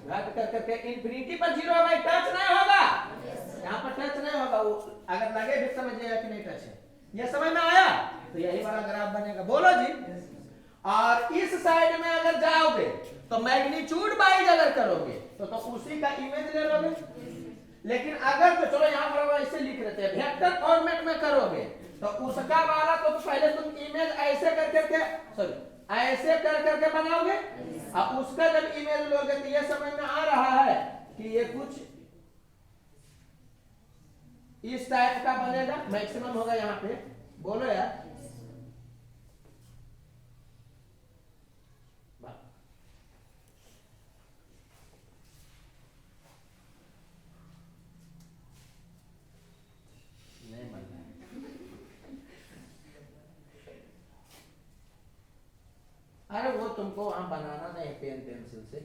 घट करके इंफिनिटी पर 0 होगा। टच नहीं होगा, यहाँ पर टच नहीं होगा। वो अगर लगे भी समझिएगा कि नहीं टच है। ये समझ में आया? तो यही वाला ग्राफ बनेगा। बोलो जी। और इस साइड में अगर जाओगे तो मैग्नीट्यूड वाइज अगर करोगे तो उसी का इमेज ले लोगे। लेकिन अगर तो चलो यहाँ पर ऐसे लिख लेते हैं, वेक्टर फॉर्मेट में करोगे तो उसका वाला तो पहले तुम इमेज ऐसे कर करके ऐसे कर करके बनाओगे, और उसका जब इमेज लोगे तो ये समझ में आ रहा है कि ये कुछ इस टाइप का बनेगा। मैक्सिमम होगा यहाँ पे। बोलो यार, नहीं बन रहा है। अरे वो तुमको वहां बनाना नहीं पेन पेंसिल से।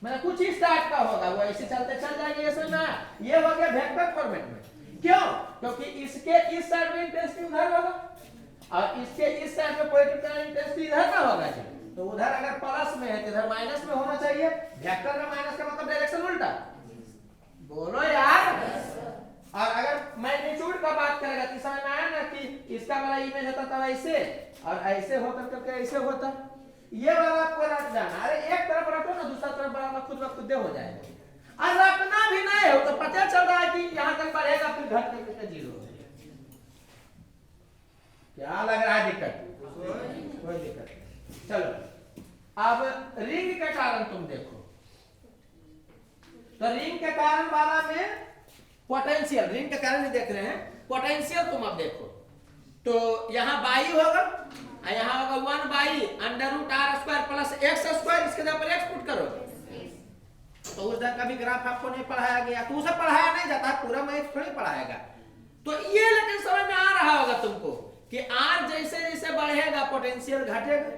मतलब कुछ इस टाइप का होगा, वो ऐसे चलते चल जाएंगे। ये समझ में ये हो गया वेक्टर फॉर्मेट में। क्यों? क्योंकि इसके इस साइड में इंटेंसिटी उधर होगा, और इसके इस साइड में पॉजिटिव इंटेंसिटी इधर ना होगा जी। तो उधर अगर प्लस में है तो इधर माइनस में होना चाहिए। वेक्टर में माइनस का मतलब डायरेक्शन उल्टा। बोलो यार। और अगर मैग्नीट्यूड का बात करेगा तो समझ में आया ना कि इसका वाला इमेज होता था ऐसे, और ऐसे होकर करके ऐसे होता। ये वाला आपको रट जाना। अरे एक तरफ रखो ना, दूसरा तरफ बनाना खुद ब खुद हो जाएगा। और रखना भी नहीं हो तो पता चल रहा है कि यहाँ तक बढ़ेगा फिर घट करके 0 हो जाएगा। क्या लग रहा है दिक्कत? कोई दिक्कत नहीं। चलो अब रिंग के कारण तुम देखो। तो रिंग के कारण वाला में पोटेंशियल, रिंग के कारण ही देख रहे हैं, पोटेंशियल तुम अब देखो। तो यहाँ बाई होगा, यहाँ होगा 1/√r² प्लस x²। इसके ऊपर x पुट करो। तो उस ढंग का भी ग्राफ आपको नहीं पढ़ाया गया, तो उसे पढ़ाया नहीं जाता, पूरा मैथ थोड़ी पढ़ाएगा। तो ये लेकिन समझ में आ रहा होगा तुमको कि आर जैसे जैसे बढ़ेगा पोटेंशियल घटेगा।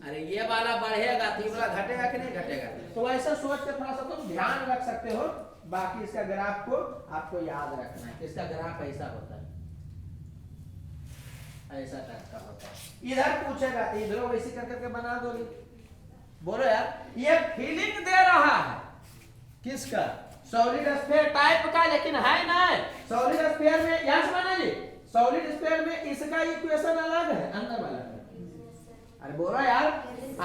अरे ये वाला बढ़ेगा तो ये वाला घटेगा कि नहीं घटेगा। तो ऐसा सोच के थोड़ा सा तुम ध्यान रख सकते हो। बाकी इसका ग्राफ को आपको याद रखना है, इसका ग्राफ ऐसा होता है, ऐसा टाइप का होता है। इधर पूछेगा तो इधर वैसे करके बना दोगे। बोलो यार, ये फीलिंग दे रहा है किसका, सॉलिड स्फीयर टाइप का, लेकिन है ना सॉलिड स्फीयर में, यहां से बना जी, सॉलिड स्फीयर में इसका इक्वेशन अलग है अंदर वाला। अरे बोलो यार,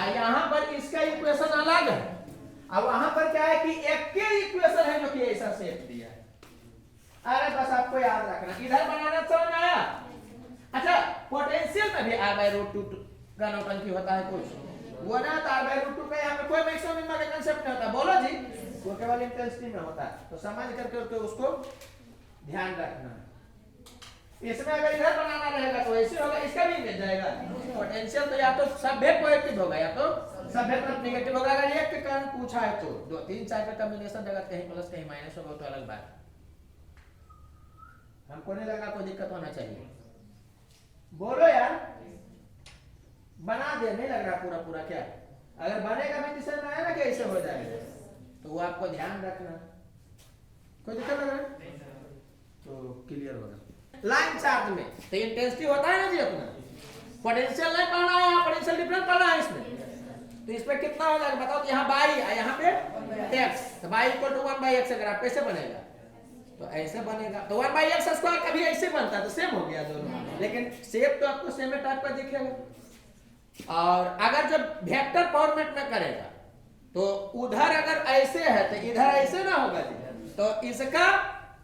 यहाँ पर इसका इक्वेशन अलग है, अब वहां पर क्या है कि एक के इक्वेशन है जो कि ऐसा शेप दिया है। अरे बस आपको याद रखना, इधर बनाना समझ आया। अच्छा, पोटेंशियल में भी r/√2 का नौटंकी होता है कुछ वो ना, तो r/√2 का यहाँ पे कोई मैक्सिमम मिनिमम का कांसेप्ट नहीं होता। बोलो जी, वो केवल इंटेंसिटी में होता है, तो समझ करके उसको ध्यान रखना। इसमें अगर इधर बनाना रहेगा तो ऐसे होगा, इसका भी मिल जाएगा पोटेंशियल। तो या तो सभ्य पॉजिटिव होगा या तो सभ्य तरफ नेगेटिव होगा। अगर एक के कारण पूछा है तो 2 3 4 का कॉम्बिनेशन देगा, कहीं प्लस कहीं माइनस होगा तो अलग बात, हमको नहीं लगा कोई दिक्कत होना चाहिए। बोलो यार, बना दे, नहीं लग रहा पूरा पूरा क्या, अगर बनेगा भी दिशा में आया ना कैसे हो जाएगा, तो वो आपको ध्यान रखना। कोई दिक्कत लग रहा है तो क्लियर होगा। लाइन चार्ज में तो इंटेंसिटी होता है ना जी अपना, पोटेंशियल नहीं पढ़ना है, यहाँ पोटेंशियल डिफरेंस पढ़ना है इसमें। तो इस पे कितना हो जाएगा बताओ, तो यहाँ बाई है, यहाँ पे x, तो बाई इक्वल टू 1/x अगर आप कैसे बनेगा, तो ऐसे बनेगा। तो 1/x स्क्वायर कभी ऐसे बनता है, तो सेम हो गया दोनों, लेकिन शेप तो आपको सेम टाइप का दिखेगा। और अगर जब वेक्टर फॉर्मेट में करेगा तो उधर अगर ऐसे है तो इधर ऐसे ना होगा जी, तो इसका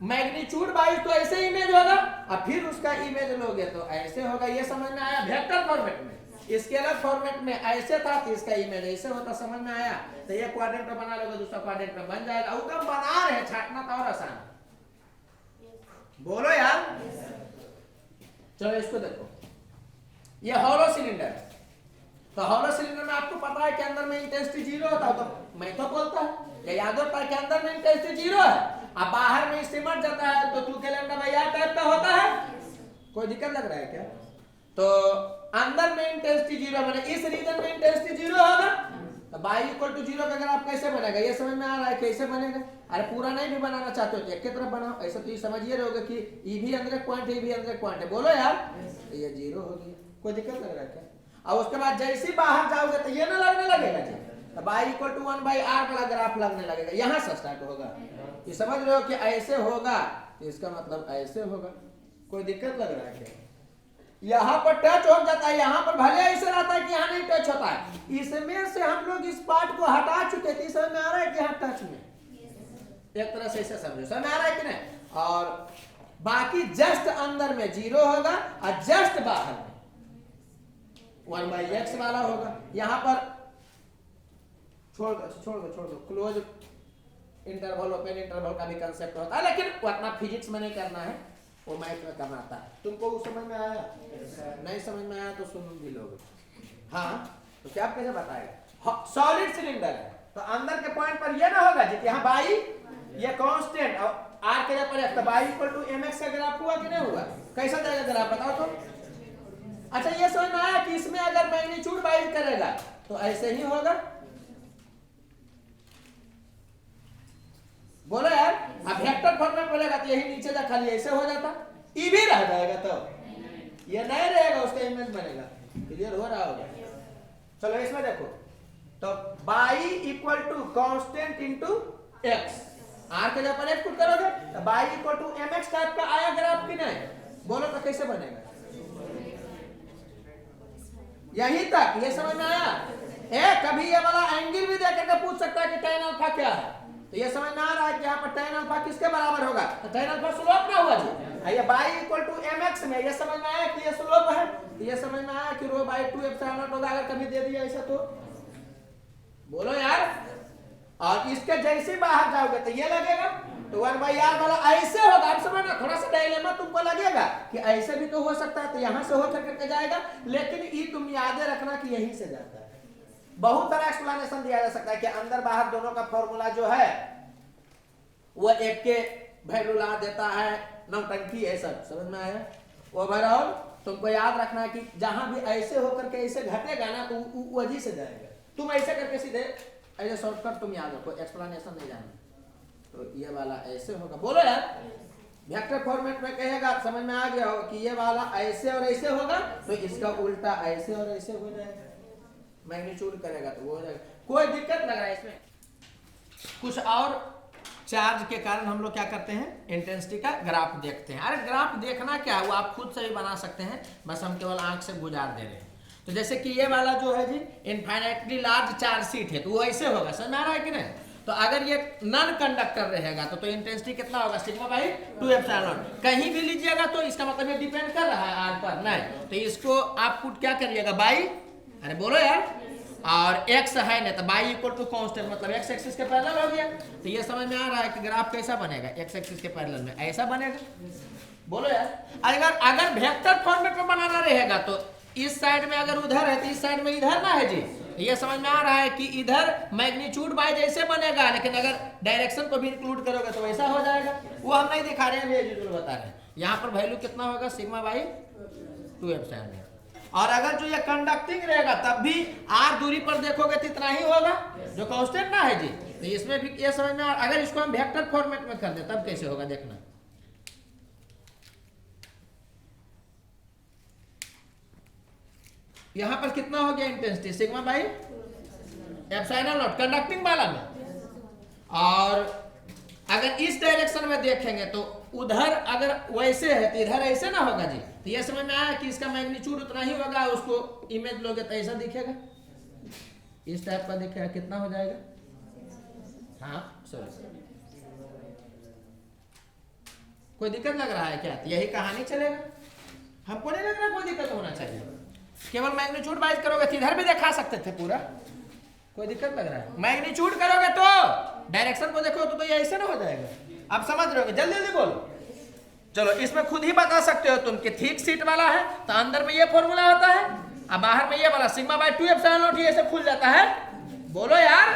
मैग्नीट्यूड वाइज तो ऐसे इमेज होगा, और फिर उसका इमेज लोगे तो ऐसे होगा। ये समझ में आया वेक्टर फॉर्मेट में। स्केलर फॉर्मेट में ऐसे था तो इसका इमेज ऐसे होता, समझ में आया। तो ये क्वाड्रेंट में बना लोगे, दूसरा क्वाड्रेंट में बन जाएगा। उत्तम बना रहे, छाटना तो और आसान। बोलो यार, चलो इसको देखो, ये हॉलो सिलेंडर है। तो हॉलो सिलेंडर में आपको पता है कि अंदर में इंटेंसिटी 0 होता है, तो मैं तो बोलता है ये याद होता है कि अंदर में इंटेंसिटी 0 है, अब बाहर में सिमट जाता है तो 2 के लैम्डा बाई आर टाइप का होता है। कोई दिक्कत लग रहा है क्या? तो अंदर में इंटेंसिटी 0 माने इस रीजन में इंटेंसिटी 0 होगा, तो बाई इक्वल टू 0 का अगर आप कैसे बनेगा, ये समझ में आ रहा है कैसे बनेगा। अरे पूरा नहीं भी बनाना चाहते हो तो एक के तरफ बनाओ, ऐसा तो ये समझिए रहोगे कि ई भी अंदर एक पॉइंट है, ई भी अंदर एक पॉइंट है। बोलो यार, ये 0 हो गया, कोई दिक्कत लग रहा है क्या? और उसके बाद जैसे बाहर जाओगे तो ये ना लगने लगेगा जी, तो बाई इक्वल टू 1/r वाला ग्राफ लगने लगेगा, यहाँ से स्टार्ट होगा। ये समझ रहे हो कि ऐसे होगा तो इसका मतलब ऐसे होगा। कोई दिक्कत लग रहा है क्या? यहाँ पर टच हो जाता है, यहाँ पर भले ऐसे रहता है कि यहाँ नहीं टच होता है। इसमें से हम लोग इस पार्ट को हटा चुके थे, समझ में आ रहा है कि यहाँ टच में एक तरह से ऐसे समझो, समझ में आ रहा है कि नहीं। और बाकी जस्ट अंदर में 0 होगा और जस्ट बाहर में 1/x वाला होगा। यहाँ पर छोड़ दो क्लोज इंटरवल ओपन इंटरवल का भी कंसेप्ट होता है, लेकिन वो अपना फिजिक्स में नहीं करना है, वो मैथ में करना आता है। तुमको वो समझ में आया? नहीं समझ में आया तो सुन भी लोगे। हाँ, तो क्या कैसे बताएगा? सॉलिड सिलेंडर है तो अंदर के पॉइंट पर ये ना होगा जी, यहाँ बाई ये कांस्टेंट और r के जगह पर, तो बाई इक्वल टू mx का ग्राफ हुआ कि नहीं हुआ? कैसा जाएगा ग्राफ बताओ तो। अच्छा, ये समझ में आया कि इसमें अगर मैग्नीट्यूड वाइज करेगा तो ऐसे ही होगा। बोलो यार, अब वेक्टर फॉर्मेट बोलेगा तो यही नीचे जा खाली ऐसे हो जाता, ई भी रह जाएगा, तो ये नहीं रहेगा, उसका इमेज बनेगा। क्लियर हो रहा होगा? चलो इसमें देखो, तो y equal to constant into x, r के जगह पर x पुट करोगे तो y equal to mx type का आया ग्राफ कि नहीं? बोलो तो कैसे बनेगा? यहीं तक ये समझ में आया? कभी ये वाला एंगल भी देकर के पूछ सकता है कि tan अल्फा क्या है, तो ये समझ में आ रहा है कि यहाँ पर tan अल्फा किसके बराबर होगा? तो tan अल्फा स्लोप ना हुआ जी, ये बाई इक्वल टू mx में ये समझ में आया कि ये स्लोप है, तो ये समझ में आया कि रो बाई 2 एप्सिलॉन नॉट होगा अगर कभी दे दिया ऐसा तो। बोलो यार, और इसके जैसे बाहर जाओगे तो ये लगेगा, तो 1/r वाला ऐसे होगा। आप समझना, थोड़ा सा डायलेमा तुमको लगेगा कि ऐसे भी तो हो सकता है, तो यहाँ से हो करके जाएगा, लेकिन ये तुम याद रखना कि यहीं से जाता है। बहुत सारा एक्सप्लेनेशन दिया जा सकता है कि अंदर बाहर दोनों का फॉर्मूला जो है वो एक के वैल्यू ला देता है, नौटंकी है सब, समझ में आया। ओवरऑल तुमको याद रखना है कि जहां भी ऐसे होकर के ऐसे घटेगा ना तो वही से जाएगा। तुम ऐसे करके सीधे ऐसे शॉर्टकट तुम याद रखो, एक्सप्लेनेशन नहीं जाना। तो ये वाला ऐसे होगा, बोलो यार, वेक्टर फॉर्मेट में कहेगा, समझ में आ गया हो कि ये वाला ऐसे और ऐसे होगा तो इसका उल्टा ऐसे और ऐसे हो जाएगा। मैग्नीट्यूड करेगा तो वो हो जाएगा, कोई दिक्कत लग रहा है इसमें। कुछ और चार्ज के कारण हम लोग क्या करते हैं, इंटेंसिटी का ग्राफ देखते हैं। अरे ग्राफ देखना क्या है, वो आप खुद से भी बना सकते हैं, बस हम केवल आंख से गुजार दे रहे हैं। तो जैसे कि ये वाला जो है जी इनफाइनाइटली लार्ज चार्ज शीट है, तो वो ऐसे होगा, समझ में आ रहा है कि नहीं। तो अगर ये नॉन कंडक्टर रहेगा तो इंटेंसिटी कितना होगा, सिग्मा बाई 2 एप्सिलॉन। कहीं भी लीजिएगा तो इसका मतलब ये डिपेंड कर रहा है आर पर, नहीं तो इसको आप पुट क्या करिएगा बाई, अरे बोलो यार, और x है ना तो बाई इक्वल टू कांस्टेंट, मतलब x एक्सिस के पैरेलल हो गया। तो ये समझ में आ रहा है कि ग्राफ कैसा बनेगा, x एक्सिस के पैरेलल में ऐसा बनेगा। बोलो यार, अगर वेक्टर फॉर्मेट में बनाना रहेगा तो इस साइड में अगर उधर है तो इस साइड में इधर ना है जी। ये समझ में आ रहा है कि इधर मैग्नीट्यूड बाय जैसे बनेगा, लेकिन अगर डायरेक्शन को भी इंक्लूड करोगे तो वैसा हो जाएगा। वो हम नहीं दिखा रहे हैं, ये बता रहे हैं। यहाँ पर वैल्यू कितना होगा, सिग्मा बाई 2 एप्सिलॉन। और अगर जो ये कंडक्टिंग रहेगा तब भी r दूरी पर देखोगे तो इतना ही होगा, जो कांस्टेंट ना है जी। तो इसमें भी ये समझ में, अगर इसको हम वेक्टर फॉर्मेट में कर दे तब कैसे होगा देखना। यहां पर कितना हो गया intensity, sigma by epsilon not conducting वाला में। और अगर इस डायरेक्शन में देखेंगे तो उधर अगर वैसे है तो इधर ऐसे ना होगा जी। तो ये समझ में आया कि इसका मैग्नीट्यूड उतना ही होगा, उसको इमेज लोगे तो ऐसा दिखेगा, इस टाइप का दिखेगा। कितना हो जाएगा, हाँ सॉरी, कोई दिक्कत लग रहा है क्या, तो यही कहानी चलेगा। हमको नहीं लग रहा कोई दिक्कत होना चाहिए, केवल मैग्नीट्यूड वाइज करोगे तो इधर भी दिखा सकते थे पूरा, कोई दिक्कत लग रहा है। मैग्नीट्यूड करोगे तो डायरेक्शन को देखो तो ये ऐसे ना हो जाएगा। आप समझ रहे हो, जल्दी जल्दी बोलो। चलो इसमें खुद ही बता सकते हो तुम कि थिक शीट वाला है तो अंदर में ये फॉर्मूला होता है, और बाहर में ये वाला सिग्मा बाय 2 एप्सिलॉन नॉट ऐसे खुल जाता है। बोलो यार,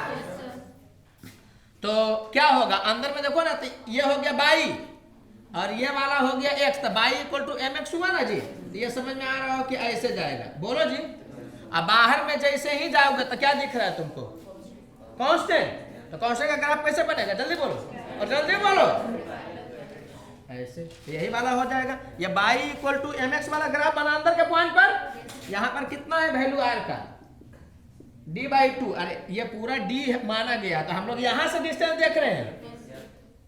तो क्या होगा अंदर में देखो ना, तो ये हो गया बाई और ये वाला हो गया x, तो बाई इक्वल टू mx हुआ ना जी। तो ये समझ में आ रहा हो कि ऐसे जाएगा, बोलो जी। अब बाहर में जैसे ही जाओगे तो क्या दिख रहा है तुमको, कांस्टेंट। तो कांस्टेंट का ग्राफ कैसे बनेगा, जल्दी बोलो और जल्दी बोलो, ऐसे यही वाला हो जाएगा। ये बाई इक्वल टू mx वाला ग्राफ बना अंदर के पॉइंट पर। यहाँ पर कितना है वैल्यू r का, d बाई 2। अरे ये पूरा d माना गया, तो हम लोग यहाँ से डिस्टेंस देख रहे हैं।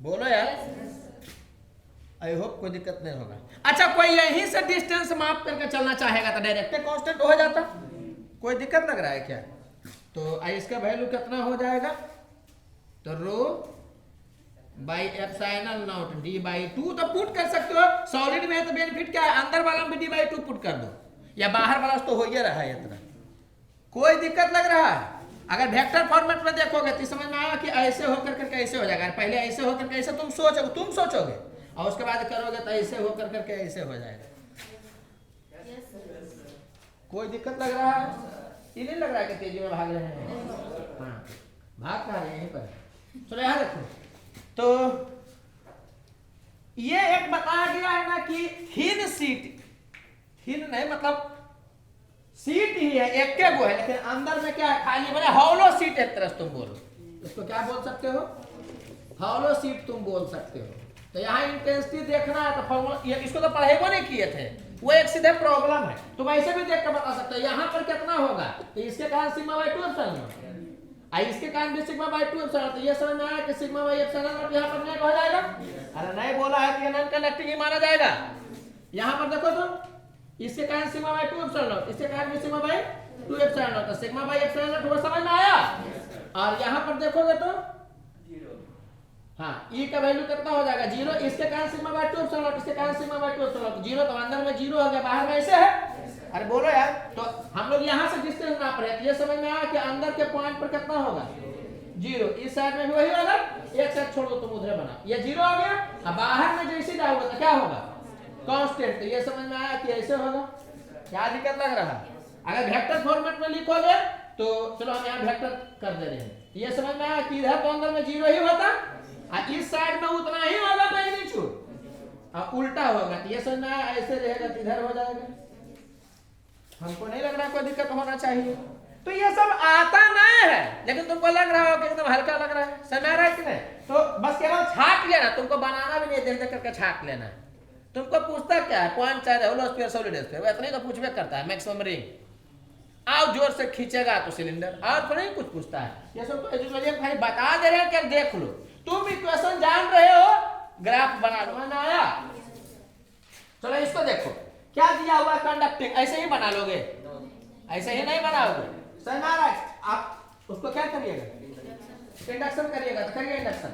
बोलो यार, आई होप कोई दिक्कत नहीं होगा। अच्छा, कोई यहीं से डिस्टेंस माप करके चलना चाहेगा तो डायरेक्ट कांस्टेंट हो जाता, कोई दिक्कत लग रहा है क्या। तो इसका वैल्यू कितना हो जाएगा, तो rho by epsilon naught d by 2 तो पुट कर सकते हो। सॉलिड में है तो बेनिफिट क्या है, अंदर वाला में डी बाई 2 पुट कर दो, या बाहर वाला तो हो ही रहा है इतना, कोई दिक्कत लग रहा है। अगर वेक्टर फॉर्मेट में देखोगे तो समझ में आया कि ऐसे होकर करके ऐसे हो जाएगा। पहले ऐसे होकर के ऐसे तुम सोचोगे और उसके बाद करोगे तो ऐसे होकर करके ऐसे हो जाएगा। कोई दिक्कत लग रहा है, ये नहीं लग रहा है कि तेजी में भाग रहे हैं, हाँ भाग पा रहे हैं यहीं पर। चलो यहाँ देखो, तो ये एक बताया गया है ना कि थिन शीट, थिन नहीं मतलब सीट ही है, एक के वो है, लेकिन अंदर में क्या है, खाली बने हॉलो सीट। एक तरह तुम बोलो, इसको क्या बोल सकते हो, हॉलो सीट तुम बोल सकते हो। तो यहाँ इंटेंसिटी देखना है तो फॉर्मूला, इसको तो पढ़ाई को नहीं किए थे, वो एक सीधे प्रॉब्लम है। तुम ऐसे भी देख कर बता सकते हो यहाँ पर कितना होगा, तो इसके कारण सिग्मा बाई 2 एप्सिलॉन, इसके कारण भी सिग्मा बाई 2 एप्सिलॉन। तो ये समझ में आया कि सिग्मा बाई एप्सिलॉन नॉट यहाँ पर नहीं हो जाएगा। अरे नहीं बोला है तो ये नॉन कंडक्टिंग ही माना जाएगा। यहाँ पर देखो तो इसके कारण सिग्मा बाई 2 एप्सिलॉन, इसके कारण भी सिग्मा बाई 2 एप्सिलॉन, तो सिग्मा बाई एप्सिलॉन वो समझ में आया। और यहाँ पर देखोगे तो हाँ ई का वैल्यू कितना हो जाएगा, 0। इसके कारण सिग्मा बाई 2 एप्सिलॉन, इसके कारण सिग्मा बाई 2 एप्सिलॉन, 0। तो अंदर में 0 हो गया, बाहर में ऐसे है। अरे बोलो यार, तो हम लोग यहाँ से डिस्टेंस नाप रहे हैं, ये समझ में आया कि अंदर के पॉइंट पर कितना होगा, 0। इस साइड में भी वही होगा, एक साइड छोड़ो तुम उधर बना, ये 0 हो गया। अब बाहर में जैसे जाओगे तो क्या होगा, कांस्टेंट। तो ये समझ में आया कि ऐसे होगा, क्या दिक्कत लग रहा है। अगर वेक्टर फॉर्मेट में लिखोगे तो चलो हम यहाँ वेक्टर कर दे रहे हैं। ये समझ में आया कि इधर तो अंदर में 0 ही होता और इस साइड में उतना ही होगा मैग्नीट्यूड और उल्टा होगा। तो ये समझ में आया, ऐसे रहेगा तो इधर हो जाएगा। हमको नहीं लग रहा कोई दिक्कत होना चाहिए। तो ये सब आता नहीं है, लेकिन तुमको लग रहा हो कि एकदम हल्का लग रहा है, समझ रहा है कि नहीं? तो बस केवल छाट लेना, तुमको बनाना भी नहीं, देख देख करके छाट लेना है। तुमको पूछता क्या है, पॉइंट चाहे होलो स्फीयर सॉलिड स्फीयर, वैसे नहीं तो पूछबे करता है मैक्सिमम रिंग, आओ जोर से खींचेगा तो सिलेंडर, और तो नहीं कुछ पूछता है। ये सब तो एजुकेशन भाई बता दे रहे हैं कि देख लो, तुम इक्वेशन जान रहे हो, ग्राफ बना लो ना आया। चलो इसको देखो क्या दिया हुआ कंडक्टिंग, ऐसे ही बना लोगे, ऐसे ही नहीं बनाओगे, समझ रहा है? आप उसको क्या करिएगा, इंडक्शन करिएगा, तो करिए इंडक्शन।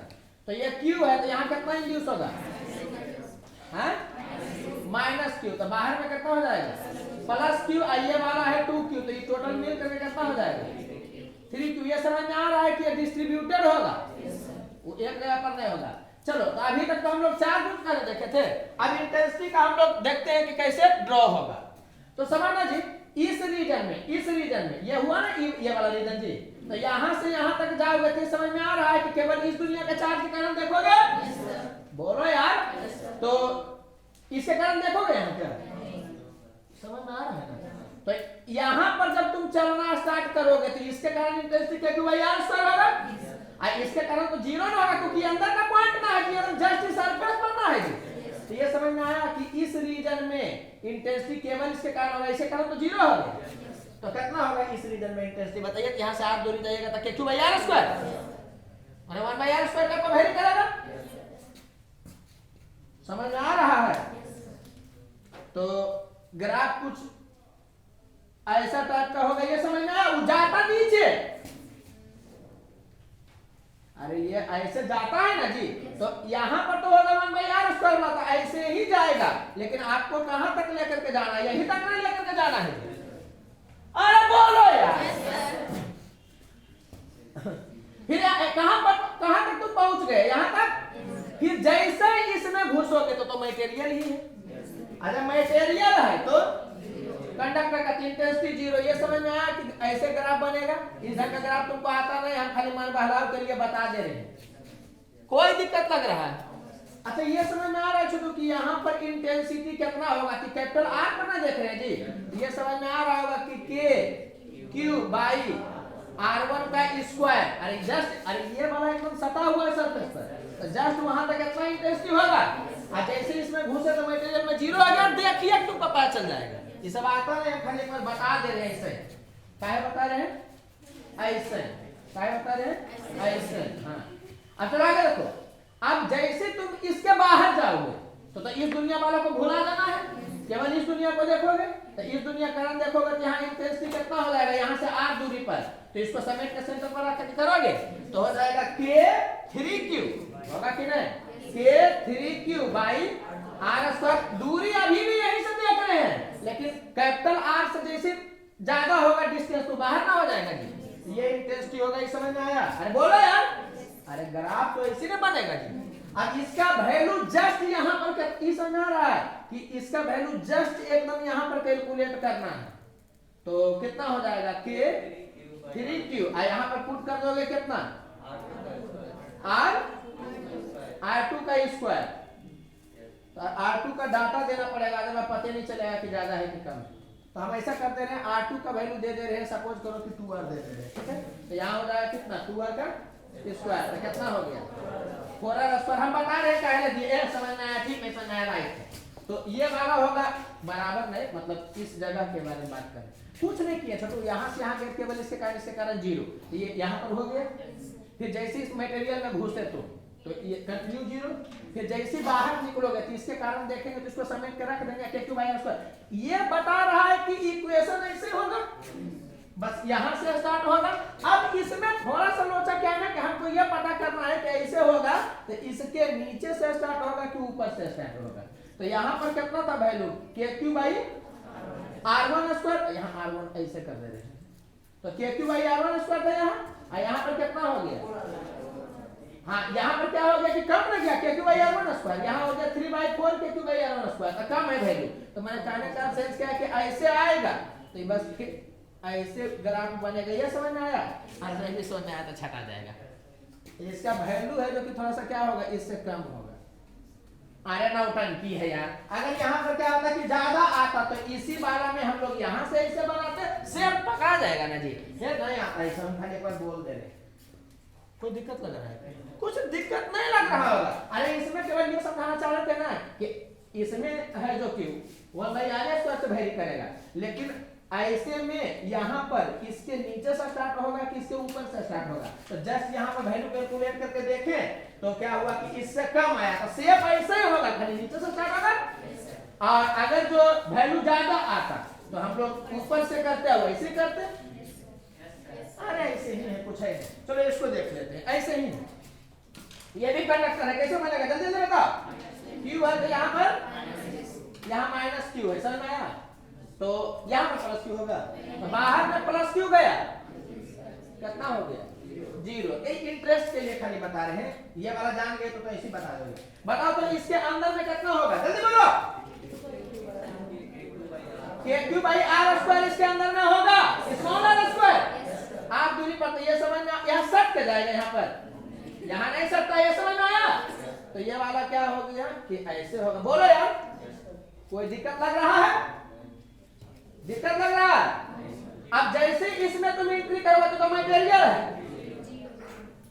तो ये Q है तो यहाँ कितना इंड्यूस होगा, माइनस Q, तो बाहर में कितना हो जाएगा प्लस Q, ये वाला है 2Q, तो ये टोटल मिल करके कितना हो जाएगा 3Q। ये समझ में आ रहा है कि डिस्ट्रीब्यूटेड होगा, वो एक जगह पर नहीं होगा। चलो तो अभी तक तो हम लोग 4 यूज कर देखे थे, अब इंटेंसिटी का हम लोग देखते हैं कि कैसे ड्रॉ होगा। तो समझना जी, इस रीजन में ये हुआ ना, ये वाला रीजन जी, तो यहाँ से यहाँ तक जाओगे तो समझ में आ रहा है कि केवल इस दुनिया के चार्ज के कारण देखोगे, बोलो यार, तो इसके कारण देखोगे यहाँ क्या, समझ में आ रहा है ना? तो यहाँ पर जब तुम चलना स्टार्ट करोगे तो इसके कारण इंटेंसिटी क्या होगा, और इसके कारण तो 0 ना होगा, क्योंकि अंदर का पॉइंट ना है कि जस्ट सरफेस पर ना है। तो ये समझ में आया कि इस रीजन में इंटेंसिटी केवल इसके कारण होगा, इसके कारण तो 0 होगा। तो कितना होगा इस रीजन में इंटेंसिटी बताइए? यहाँ से आप दूरी जाइएगा तो Q बाई R स्क्वायर, और 1 बाई R स्क्वायर का वेरी करेगा, समझ में आ रहा है? तो ग्राफ कुछ ऐसा टाइप का होगा, ये समझ में आया, जाता नीचे, अरे ये ऐसे जाता है ना जी, तो यहाँ पर तो होगा 1 बाई R स्क्वायर वाला, ऐसे ही जाएगा, लेकिन आपको कहां तक लेकर के जाना है, यहीं तक नहीं लेकर के जाना है। अरे बोलो यार, फिर कहां तक तुम पहुंच गए, यहाँ तक। फिर जैसे इसमें घुसोगे तो मटेरियल ही है, अरे मटेरियल है तो कंडक्टर का इंटेंसिटी 0। ये समझ में आया कि ऐसे ग्राफ बनेगा। इधर का ग्राफ तुमको आता नहीं, हम खाली मन बहलाव के लिए बता दे रहे हैं, कोई दिक्कत लग रहा है? अच्छा ये समझ में आ रहा है छोटू कि यहाँ पर इंटेंसिटी कितना होगा, कि कैपिटल R पर ना देख रहे हैं जी, ये समझ में आ रहा होगा कि Q बाई R1 का स्क्वायर, अरे जस्ट, अरे ये वाला एकदम सटा हुआ है सरफेस पर, तो जस्ट वहां तक कितना इंटेंसिटी होगा, और जैसे इसमें घुसे तो मटेरियल में 0 आ गया, देखिए तुमको पता चल जाएगा। ये सब आता नहीं, खाली एक बार बता दे रहे हैं, ऐसे काहे बता रहे हैं, ऐसे काहे बता रहे हैं, ऐसे। हाँ अब चलो आगे देखो, अब जैसे तुम इसके बाहर जाओगे तो इस दुनिया वालों को भुला देना है, केवल इस दुनिया को देखोगे, तो इस दुनिया कारण देखोगे तो यहाँ इंटेंसिटी कितना हो जाएगा, यहाँ से R दूरी पर, तो इसको समेट के सेंटर पर रख के करोगे तो हो जाएगा K3Q, होगा कि नहीं, K3Q बाई R स्क्वायर। दूरी अभी भी यहीं से देख रहे हैं, लेकिन कैपिटल R से जैसे ज्यादा होगा डिस्टेंस तो बाहर ना हो जाएगा जी, ये इंटेंसिटी होगा। ये समझ में आया? अरे बोलो यार, अरे ग्राफ तो इसी में बनेगा जी। अब इसका वैल्यू जस्ट यहाँ पर समझ आ रहा है कि इसका वैल्यू जस्ट एकदम यहाँ पर कैलकुलेट करना है, तो कितना हो जाएगा K3Q, यहाँ पर पुट कर दोगे कितना R2 का स्क्वायर, तो R2 का डाटा देना पड़ेगा, अगर मैं पता नहीं चलेगा कि ज्यादा है कि कम। तो हम ऐसा कर दे रहे हैं, R2 का वैल्यू दे रहे हैं, सपोज करो कि 2R दे रहे हैं, ठीक है, तो यहाँ हो जाएगा कितना 2R का स्क्वायर, तो कितना हो गया 4R स्क्वायर। हम बता रहे हैं काहे दिए, समझ में आया, ठीक है, समझ में आया, राइट। तो ये वाला होगा बराबर नहीं, मतलब इस जगह के बारे में बात करें, कुछ नहीं किया छोटू, यहाँ से यहाँ गए केवल इसके कारण 0, तो ये यहाँ पर हो गया। फिर जैसे इस मटेरियल में घुसे तो ये कंटिन्यू 0, फिर जैसे बाहर निकलोगे तो इसके कारण देखेंगे तो इसको समेट कर रख देंगे K2 बाई R स्क्वायर। ये बता रहा है कि इक्वेशन ऐसे होगा, बस यहाँ से स्टार्ट होगा। अब इसमें थोड़ा सा लोचा क्या है कि हमको ये पता करना है कि ऐसे होगा तो इसके नीचे से स्टार्ट होगा कि ऊपर से स्टार्ट होगा। तो यहाँ पर कितना था value K3 by R1 square, यहाँ R1 ऐसे कर दे रहे हैं, तो K3 बाई R1 स्क्वायर था यहाँ पर कितना हो गया, हाँ यहाँ पर क्या हो गया कि कम लग गया K3 बाई R1 स्क्वायर, यहाँ हो गया 3/4 K3 बाई R1 स्क्वायर, तो कम है वैल्यू। तो मैंने कहने का सेंस क्या है कि ऐसे आएगा तो बस ऐसे ग्राफ बनेगा, ये समझ में आया? और नहीं समझ में आया तो छटा जाएगा। इसका वैल्यू है जो कि थोड़ा सा क्या होगा, इससे कम होगा। अरे नौटंकी है यार। अगर यहाँ पर क्या होता कि ज्यादा आता तो इसी वाला में हम लोग यहाँ से ऐसे बनाते, सेम पका जाएगा ना जी। ये नहीं आता है, हम खाली एक बार बोल दे रहे। कोई दिक्कत लग रहा है? कुछ दिक्कत नहीं लग रहा होगा। अरे इसमें केवल ये समझाना चाह रहे थे ना कि इसमें है जो क्यू वह भाई आगे स्क्वायर से वेरी करेगा, लेकिन ऐसे में यहाँ पर इसके नीचे से स्टार्ट होगा कि इसके ऊपर से स्टार्ट होगा। तो जस्ट यहाँ पर वैल्यू कैलकुलेट करके देखें तो क्या हुआ कि इससे कम आया, तो सेम ऐसे ही होगा, खाली नीचे से स्टार्ट होगा। और अगर जो वैल्यू ज्यादा आता तो हम लोग ऊपर से करते हैं वैसे करते। अरे ऐसे ही है, कुछ है। चलो इसको देख लेते हैं। ऐसे ही ये भी कंडक्टर है, कैसे बनेगा जल्दी जल्दी बताओ। क्यू है तो यहाँ पर यहाँ माइनस क्यू है, समझ में आया? तो यहाँ पर प्लस क्यू होगा, तो बाहर में प्लस क्यू गया, कितना हो गया? 0। एक इंटरेस्ट के लिए खाली बता रहे हैं, ये वाला जान गए तो ऐसे बता दोगे। बताओ तो इसके अंदर में कितना होगा, जल्दी बोलो। क्यू बाई आर स्क्वायर इसके अंदर में होगा, स्मॉल आर स्क्वायर। आप दूरी पर तो ये समझ में, यहाँ सट के जाएगा, यहाँ पर यहाँ नहीं सटता, ये समझ में आया? तो ये वाला क्या हो गया कि ऐसे होगा। बोलो यार, कोई दिक्कत लग रहा है? दिक्कत लग रहा है? अब जैसे इसमें तुम एंट्री करोगे तो मटेरियल है,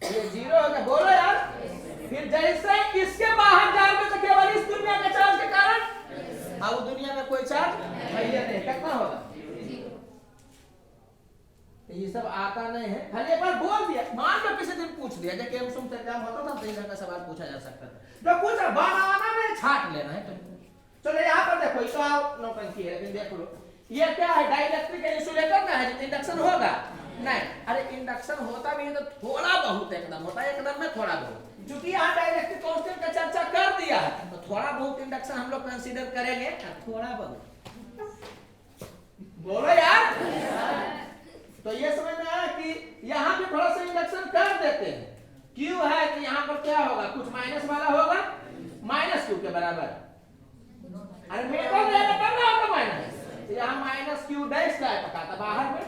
ये 0 हो गया। बोलो यार, फिर जैसे इसके बाहर जाओगे तो केवल इस दुनिया के चार्ज के कारण, अब दुनिया में कोई चार्ज नहीं, कितना होगा? ये सब आता नहीं है, खाली एक बार बोल दिया। मान लो किसी दिन पूछ दिया, जब केम सुम एग्जाम होता था तो इस का सवाल पूछा जा सकता था, तो पूछ बनाना नहीं, छाट लेना है तुम। चलो यहाँ पर देखो, इसको आप नौटंकी है, लेकिन देख लो ये क्या है, डाइलेक्ट्रिक इंसुलेटर ना है, इंडक्शन होगा नहीं। अरे इंडक्शन होता भी है तो थोड़ा बहुत एकदम होता है, एकदम में थोड़ा बहुत। क्योंकि यहाँ डाइलेक्ट्रिक कांस्टेंट का चर्चा कर दिया है तो थोड़ा बहुत इंडक्शन हम लोग कंसीडर करेंगे, थोड़ा बहुत। बोलो यार, तो ये समझ में आया कि यहाँ पे थोड़ा सा इंडक्शन कर देते हैं। क्यू है तो यहाँ पर क्या होगा, कुछ माइनस वाला होगा, माइनस क्यू के बराबर। अरे मेटल रहेगा तब ना होगा माइनस, तो यहाँ माइनस क्यू डैश टाइप का था, बाहर में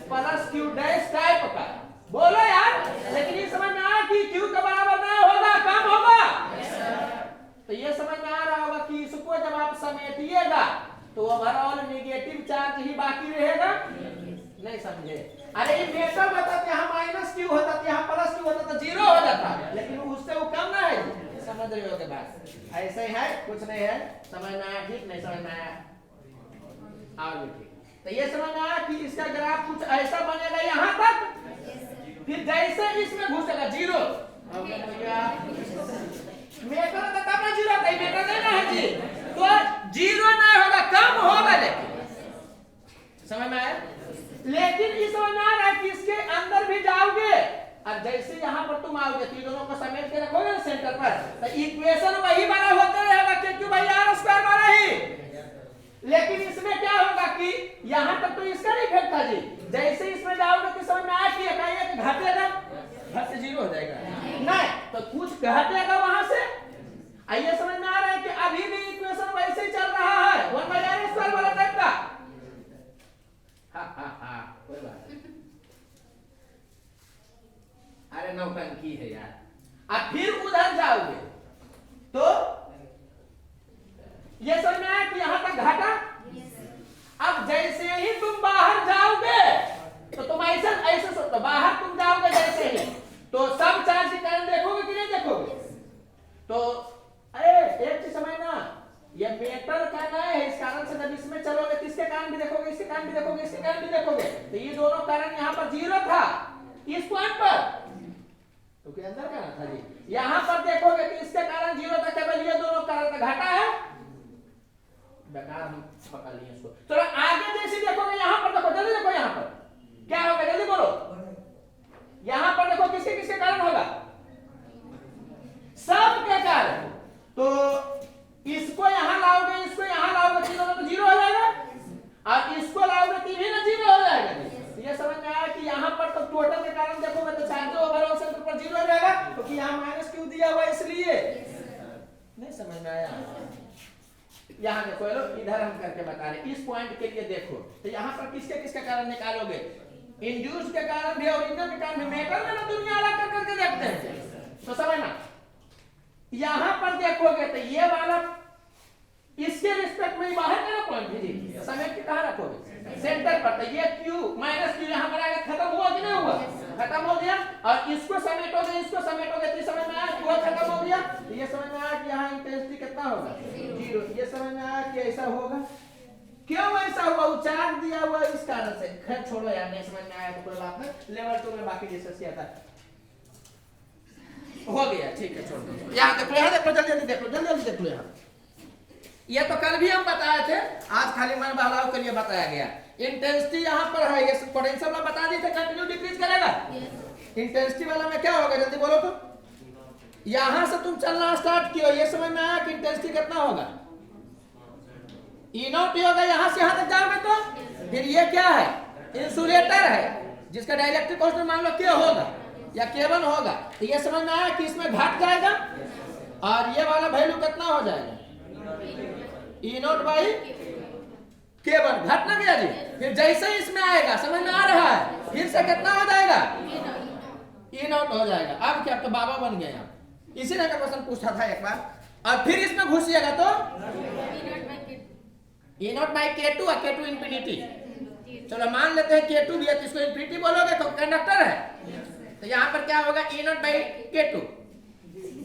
प्लस क्यू डैश टाइप का। बोलो यार, लेकिन ये समझ में आया कि क्यू के बराबर नहीं होगा, कम होगा। तो ये समझ में आ रहा होगा कि इसको जब आप समेटिएगा तो ओवरऑल नेगेटिव चार्ज ही बाकी रहेगा। नहीं समझे? अरे ये मेटल होता तो यहाँ माइनस क्यू होता, तो यहाँ प्लस क्यू होता तो 0 हो जाता, लेकिन उससे वो कम ना है। समझ रहे हो के बात? ऐसे ही है, कुछ नहीं है। समझ में आया? ठीक नहीं समझ में आया? आओ ठीक। तो ये समझ में आया कि इसका ग्राफ कुछ ऐसा बनेगा यहाँ तक, फिर जैसे इसमें घुसेगा 0। मेटल का तब ना 0 था, मेटल नहीं ना है जी, तो 0 नहीं होगा, कम होगा। लेकिन समझ में आया? लेकिन इस समझ में आ रहा है कि इसके अंदर भी जाओगे और जैसे यहाँ पर तुम आओगे तो दोनों को समेट के रखोगे ना सेंटर पर, तो इक्वेशन वही वाला होता रहेगा, क्योंकि भाई आर स्क्वायर वाला ही। लेकिन इसमें क्या होगा कि यहाँ तक तो इसका नहीं इफेक्ट था जी, जैसे इसमें जाओगे तो समझ में आ कि घटेगा, घर से 0 हो जाएगा नहीं, तो कुछ घटेगा वहां से। आइए समझ में आ रहा है कि अभी भी इक्वेशन वैसे ही चल रहा है, 1/r स्क्वायर वाला टाइप का। कोई बात नहीं। अरे नौटंकी है यार। अब फिर उधर जाओगे तो ये समझ में आया कि यहां तक घटा। अब जैसे ही तुम बाहर जाओगे तो तुम ऐसे ऐसे सोचो, बाहर तुम जाओगे जैसे ही तो सब चार्ज के कारण देखोगे कि नहीं देखोगे? तो अरे एक चीज समझना, ये मेटल का नहीं है, इस कारण से जब इसमें चलोगे तो इसके कारण भी देखोगे, इसके कारण भी देखोगे, इसके कारण भी देखोगे, तो ये दोनों कारण यहाँ पर 0 था इस पॉइंट पर, तो के अंदर का था जी। यहाँ पर देखोगे तो इसके कारण 0 था, केवल ये दोनों कारण का घाटा है, बेकार हम पकड़ लिए इसको। चलो आगे जैसे देखोगे, यहाँ पर देखो, जल्दी देखो, यहाँ पर क्या होगा, जल्दी बोलो। यहाँ पर देखो किसके किसके कारण होगा, सब के कारण। तो इसको यहाँ लाओगे, इसको यहाँ लाओगे, तीनों में तो 0 हो जाएगा, और इसको लाओगे तो भी ना 0 हो जाएगा। तो ये समझ में आया कि यहाँ पर तो टोटल के कारण देखोगे तो चार्ज ओवरऑल सेंटर पर 0 हो जाएगा, क्योंकि यहाँ माइनस क्यू दिया हुआ इसलिए। नहीं समझ में आया? यहाँ देखो लो, इधर हम करके बता रहे, इस पॉइंट के लिए देखो, तो यहाँ पर किसके किसके कारण निकालोगे, इंड्यूस के कारण भी, ओरिजिनल के कारण भी। मेटल में ना दुनिया अलग कर करके देखते हैं, तो समझना। यहाँ पर देखोगे तो ये वाला इसके रिस्पेक्ट में बाहर का पॉइंट है जी, समेट के कहाँ रखोगे, सेंटर पर। तो ये Q माइनस Q यहाँ पर आएगा, खत्म हुआ कि नहीं हुआ, खत्म हो गया। और इसको समेटोगे, इसको समेटोगे, तो समझ में आया कि वो खत्म हो गया। तो ये समझ में आया कि यहाँ इंटेंसिटी कितना होगा, 0। ये समझ में आया कि ऐसा होगा। क्यों ऐसा हुआ, चार्ज दिया हुआ इस कारण से। खैर छोड़ो यार, नहीं समझ में आया तो कोई बात नहीं, लेवल 2 में बाकी जैसे आता है हो गया, ठीक है छोड़ दो। यहाँ देखो, यहाँ देखो, जल्दी जल्दी देखो, जल्दी जल्दी देखो। यहाँ ये तो कल भी हम बताए थे, आज खाली मन बहलाव के लिए बताया गया। इंटेंसिटी यहाँ पर है, ये पोटेंशियल में बता दी थे, कंटिन्यू डिक्रीज करेगा। इंटेंसिटी वाला में क्या होगा, जल्दी बोलो तो। यहां से तुम चलना स्टार्ट किया, ये समझ में आया कि इंटेंसिटी कितना होगा, E नॉट होगा। यहां से यहां तक जाओगे तो फिर ये क्या है, इंसुलेटर है, जिसका डाइलेक्ट्रिक कांस्टेंट मान लो K होगा या K1 होगा। तो ये समझ में आया कि इसमें घट जाएगा, और ये वाला वैल्यू कितना हो जाएगा, E नॉट बाई K1, घट ना गया जी। फिर जैसे ही इसमें आएगा, समझ में आ रहा है, फिर से कितना हो जाएगा, E नॉट हो जाएगा। अब क्या, तो बाबा बन गए आप। इसी तरह का क्वेश्चन पूछा था एक बार, और फिर इसमें घुसिएगा तो E नॉट बाई K2 और K2 इंफिनिटी। चलो मान लेते हैं K2 भी है, तो इसको इंफिनिटी बोलोगे तो कंडक्टर है, तो यहाँ पर क्या होगा, E नॉट बाई K2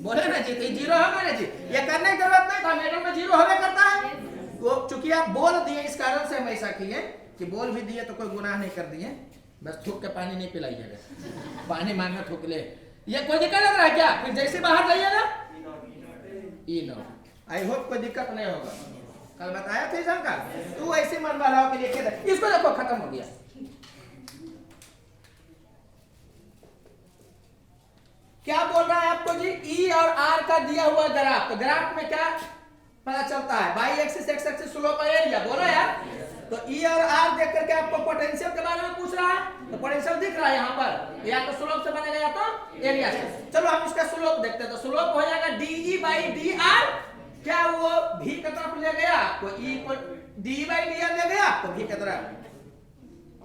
बोले ना जी, तो 0 होगा ना जी। ये करने की जरूरत नहीं था, मेटल में 0 होवे करता है। तो चूंकि आप बोल दिए, इस कारण से हम ऐसा किए कि बोल भी दिए तो कोई गुनाह नहीं कर दिए, बस थूक के पानी नहीं पिलाइएगा, पानी मांगा थूक ले, ये कोई दिक्कत लग रहा है क्या। फिर जैसे बाहर जाइएगा E नॉट, आई होप कोई दिक्कत नहीं होगा। कल बताया था इसका, तू ऐसे मन बहलाव के लिए इसको देखो, खत्म हो गया। क्या बोल रहा है आपको जी, E और R का दिया हुआ ग्राफ, तो ग्राफ में क्या पता चलता है, by axis x axis slope और एरिया, बोलो यार। तो E और R देख करके आपको पोटेंशियल के बारे में पूछ रहा है, तो पोटेंशियल दिख रहा है यहाँ पर, या तो स्लोप से बनेगा या तो एरिया से। चलो हम इसका स्लोप देखते हैं, तो स्लोप हो जाएगा DE बाई DR। क्या वो V की तरफ ले गया आपको, E को DE बाई DR ले गया आपको V की तरफ।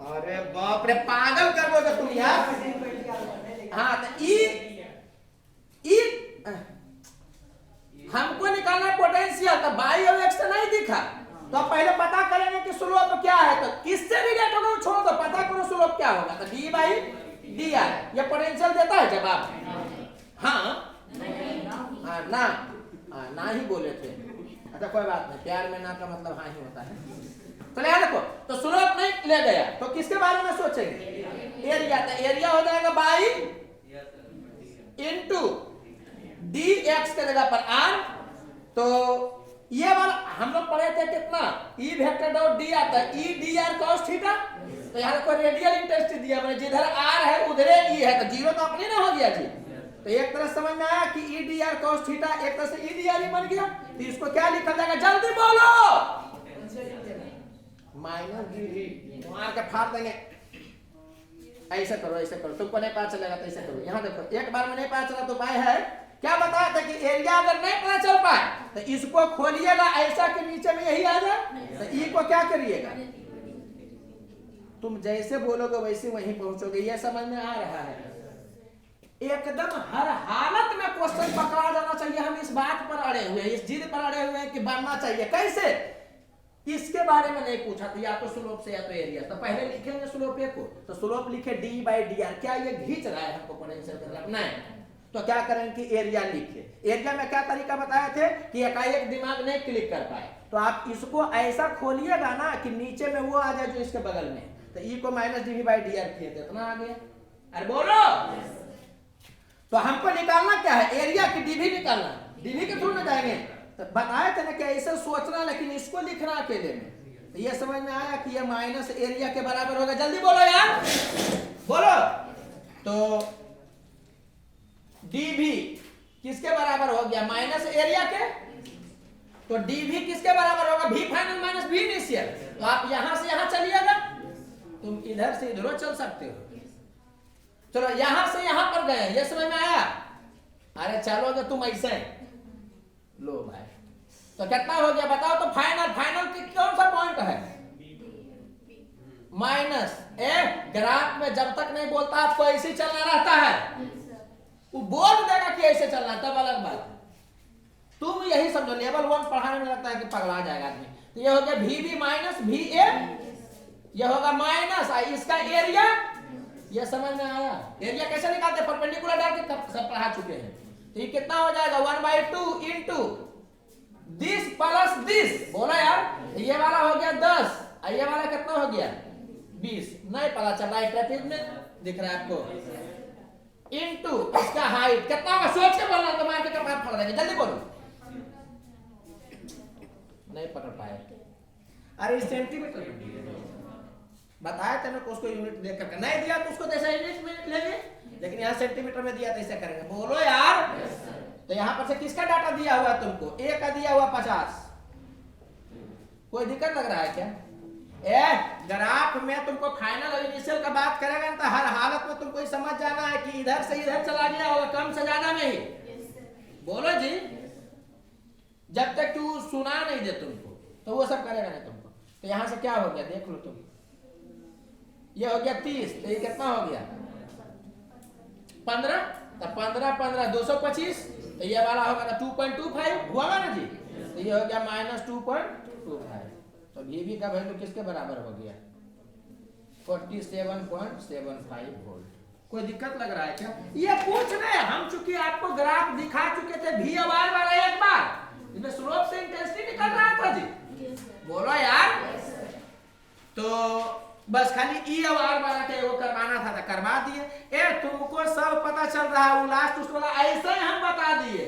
अरे बाप रे, पागल कर दोगे तुम यार। हाँ, तो E हमको निकालना पोटेंशियल, तो बाई और एक्स नहीं दिखा, तो अब पहले पता करेंगे कि स्लोप क्या है। तो किससे रिलेट होगा वो छोड़ दो, पता करो स्लोप क्या होगा। तो डी बाई डी आर, ये पोटेंशियल देता है जवाब, हाँ ना, ना ही बोले थे। अच्छा कोई बात नहीं, प्यार में ना का मतलब हाँ ही होता है। तो ले देखो, तो स्लोप नहीं ले गया, तो किसके बारे में सोचेंगे, एरिया। तो एरिया हो जाएगा बाई इंटू डी एक्स के जगह पर आर। तो ये वाला हम लोग पढ़े थे कितना, ई वेक्टर डॉट डी आता है, E D R cos theta. तो यहाँ को रेडियल इंटेंसिटी दिया मैंने, जिधर आर है उधर ई है, तो जीरो तो अपने ना हो गया जी। तो एक तरह समझ में आया कि E D R cos theta, एक तरह से ई डी आर ही बन गया। तो इसको क्या लिखा जाएगा, जल्दी बोलो, माइनस डी मार के फाड़ देंगे। ऐसा करो, ऐसा करो, तुमको नहीं पता चलेगा तो ऐसा करो। यहाँ देखो, एक बार में नहीं पता चला तो उपाय है, क्या बताया था कि एरिया अगर नहीं पता चल पाए तो इसको खोलिएगा ऐसा कि नीचे में यही आ जाए। तो ई को क्या करिएगा, तुम जैसे बोलोगे वैसे वहीं पहुंचोगे। ये समझ में आ रहा है, एकदम हर हालत में क्वेश्चन पकड़ा जाना चाहिए। हम इस बात पर अड़े हुए हैं, इस जिद पर अड़े हुए हैं कि बनना चाहिए। कैसे, इसके बारे में नहीं पूछा था, या तो स्लोप से या तो एरिया। तो पहले लिखेंगे स्लोप को, तो स्लोप लिखे डी बाई डी आर। क्या ये खींच रहा है हमको पोटेंशियल, नहीं, तो क्या करें कि एरिया लिखे। एरिया में क्या तरीका बताए थे कि एकाएक दिमाग नहीं क्लिक कर पाए, तो आप इसको ऐसा खोलिएगा ना कि नीचे में वो आ जाए जो इसके बगल में। तो ई को minus D by D R किए थे, इतना आ गया। अरे बोलो, तो हमको निकालना क्या है, एरिया की डीवी निकालना, डीवी के थ्रू में जाएंगे। तो बताए थे ना कि ऐसे सोचना, लेकिन इसको लिखना अकेले में। तो ये समझ में आया कि ये माइनस एरिया के बराबर होगा। जल्दी बोलो यार, बोलो। तो डीवी किसके बराबर हो गया, माइनस एरिया के। तो डीवी किसके बराबर होगा, भी फाइनल माइनस भी इनिशियल। तो आप यहां से यहां चलिएगा, तुम इधर से इधर चल सकते हो। चलो यहां से यहां पर गए, ये समझ में आया। अरे चलोगे तुम ऐसे, लो भाई तो कितना हो गया बताओ तो? फाइनल फाइनल कौन सा पॉइंट है? माइनस ए। ग्राफ में जब तक नहीं बोलता आपको ऐसे ही चलना रहता है, वो बोल देगा कि ऐसे चलना, तब अलग बात है। तुम यही समझो, लेवल 1 पढ़ाने में लगता है कि पगला जाएगा आदमी। तो ये हो गया V B minus V A, ये होगा माइनस इसका एरिया। ये समझ में आया? एरिया कैसे निकालते? परपेंडिकुलर डाल के सब पढ़ा चुके हैं। तो ये कितना हो जाएगा? 1/2 इंटू दिस प्लस दिस। बोला यार, ये वाला हो गया 10, ये वाला कितना हो गया? 20। नहीं पता चल रहा है में दिख रहा है आपको? इंटू इसका हाइट कितना होगा? सोच के बोलना, तो मार के कपार फाड़ देंगे। जल्दी बोलो। नहीं पकड़ पाए। अरे सेंटीमीटर बताया तेने को, उसको यूनिट देख करके नहीं दिया तो उसको जैसा यूनिट में लेंगे, लेकिन यहाँ सेंटीमीटर में दिया तो ऐसे करेंगे। बोलो यार। तो यहाँ पर से किसका डाटा दिया हुआ है तुमको? ए का दिया हुआ 50। कोई दिक्कत लग रहा है क्या? ग्राफ में तुमको फाइनल और इनिशियल का बात करेगा तो हर हालत में तुमको समझ जाना है कि इधर से इधर चला गया होगा, कम से ज्यादा में ही। बोलो जी। जब तक तू सुना नहीं दे तुमको तो वो सब करेगा नहीं तुमको। तो यहां से क्या हो गया देख लो तुम। ये हो गया 30, तो ये कितना हो गया? 15। तो 15 15 225। तो ये वाला होगा ना 2.25 हुआ ना जी। तो ये हो गया -2.25। तो वी का वैल्यू किसके बराबर हो गया? 47.75 वोल्ट। कोई दिक्कत लग रहा है क्या? ये पूछ रहे हम, चूंकि आपको ग्राफ दिखा चुके थे वी और आर वाला एक बार, इसमें स्लोप से इंटेंसिटी निकल रहा था जी। बोलो यार। तो बस खाली ई और आर वाला के वो करवाना था, करवा दिए। तुमको सब पता चल रहा है, वो लास्ट उस वाला ऐसे ही हम बता दिए।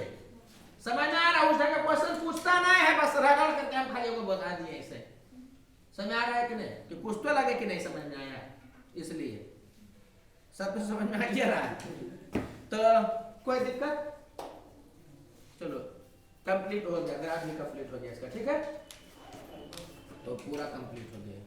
समझ में आ रहा है? उस जगह क्वेश्चन पूछता नहीं है, बस रगड़ करके हम खाली को बता दिए ऐसे। समझ आ रहा है कि नहीं? कि कुछ तो लगे कि नहीं समझ में आया, इसलिए सब कुछ समझ में आ गया रहा है। तो कोई दिक्कत? चलो कंप्लीट हो गया, ग्राफ भी कंप्लीट हो गया इसका। ठीक है, तो पूरा कंप्लीट हो गया।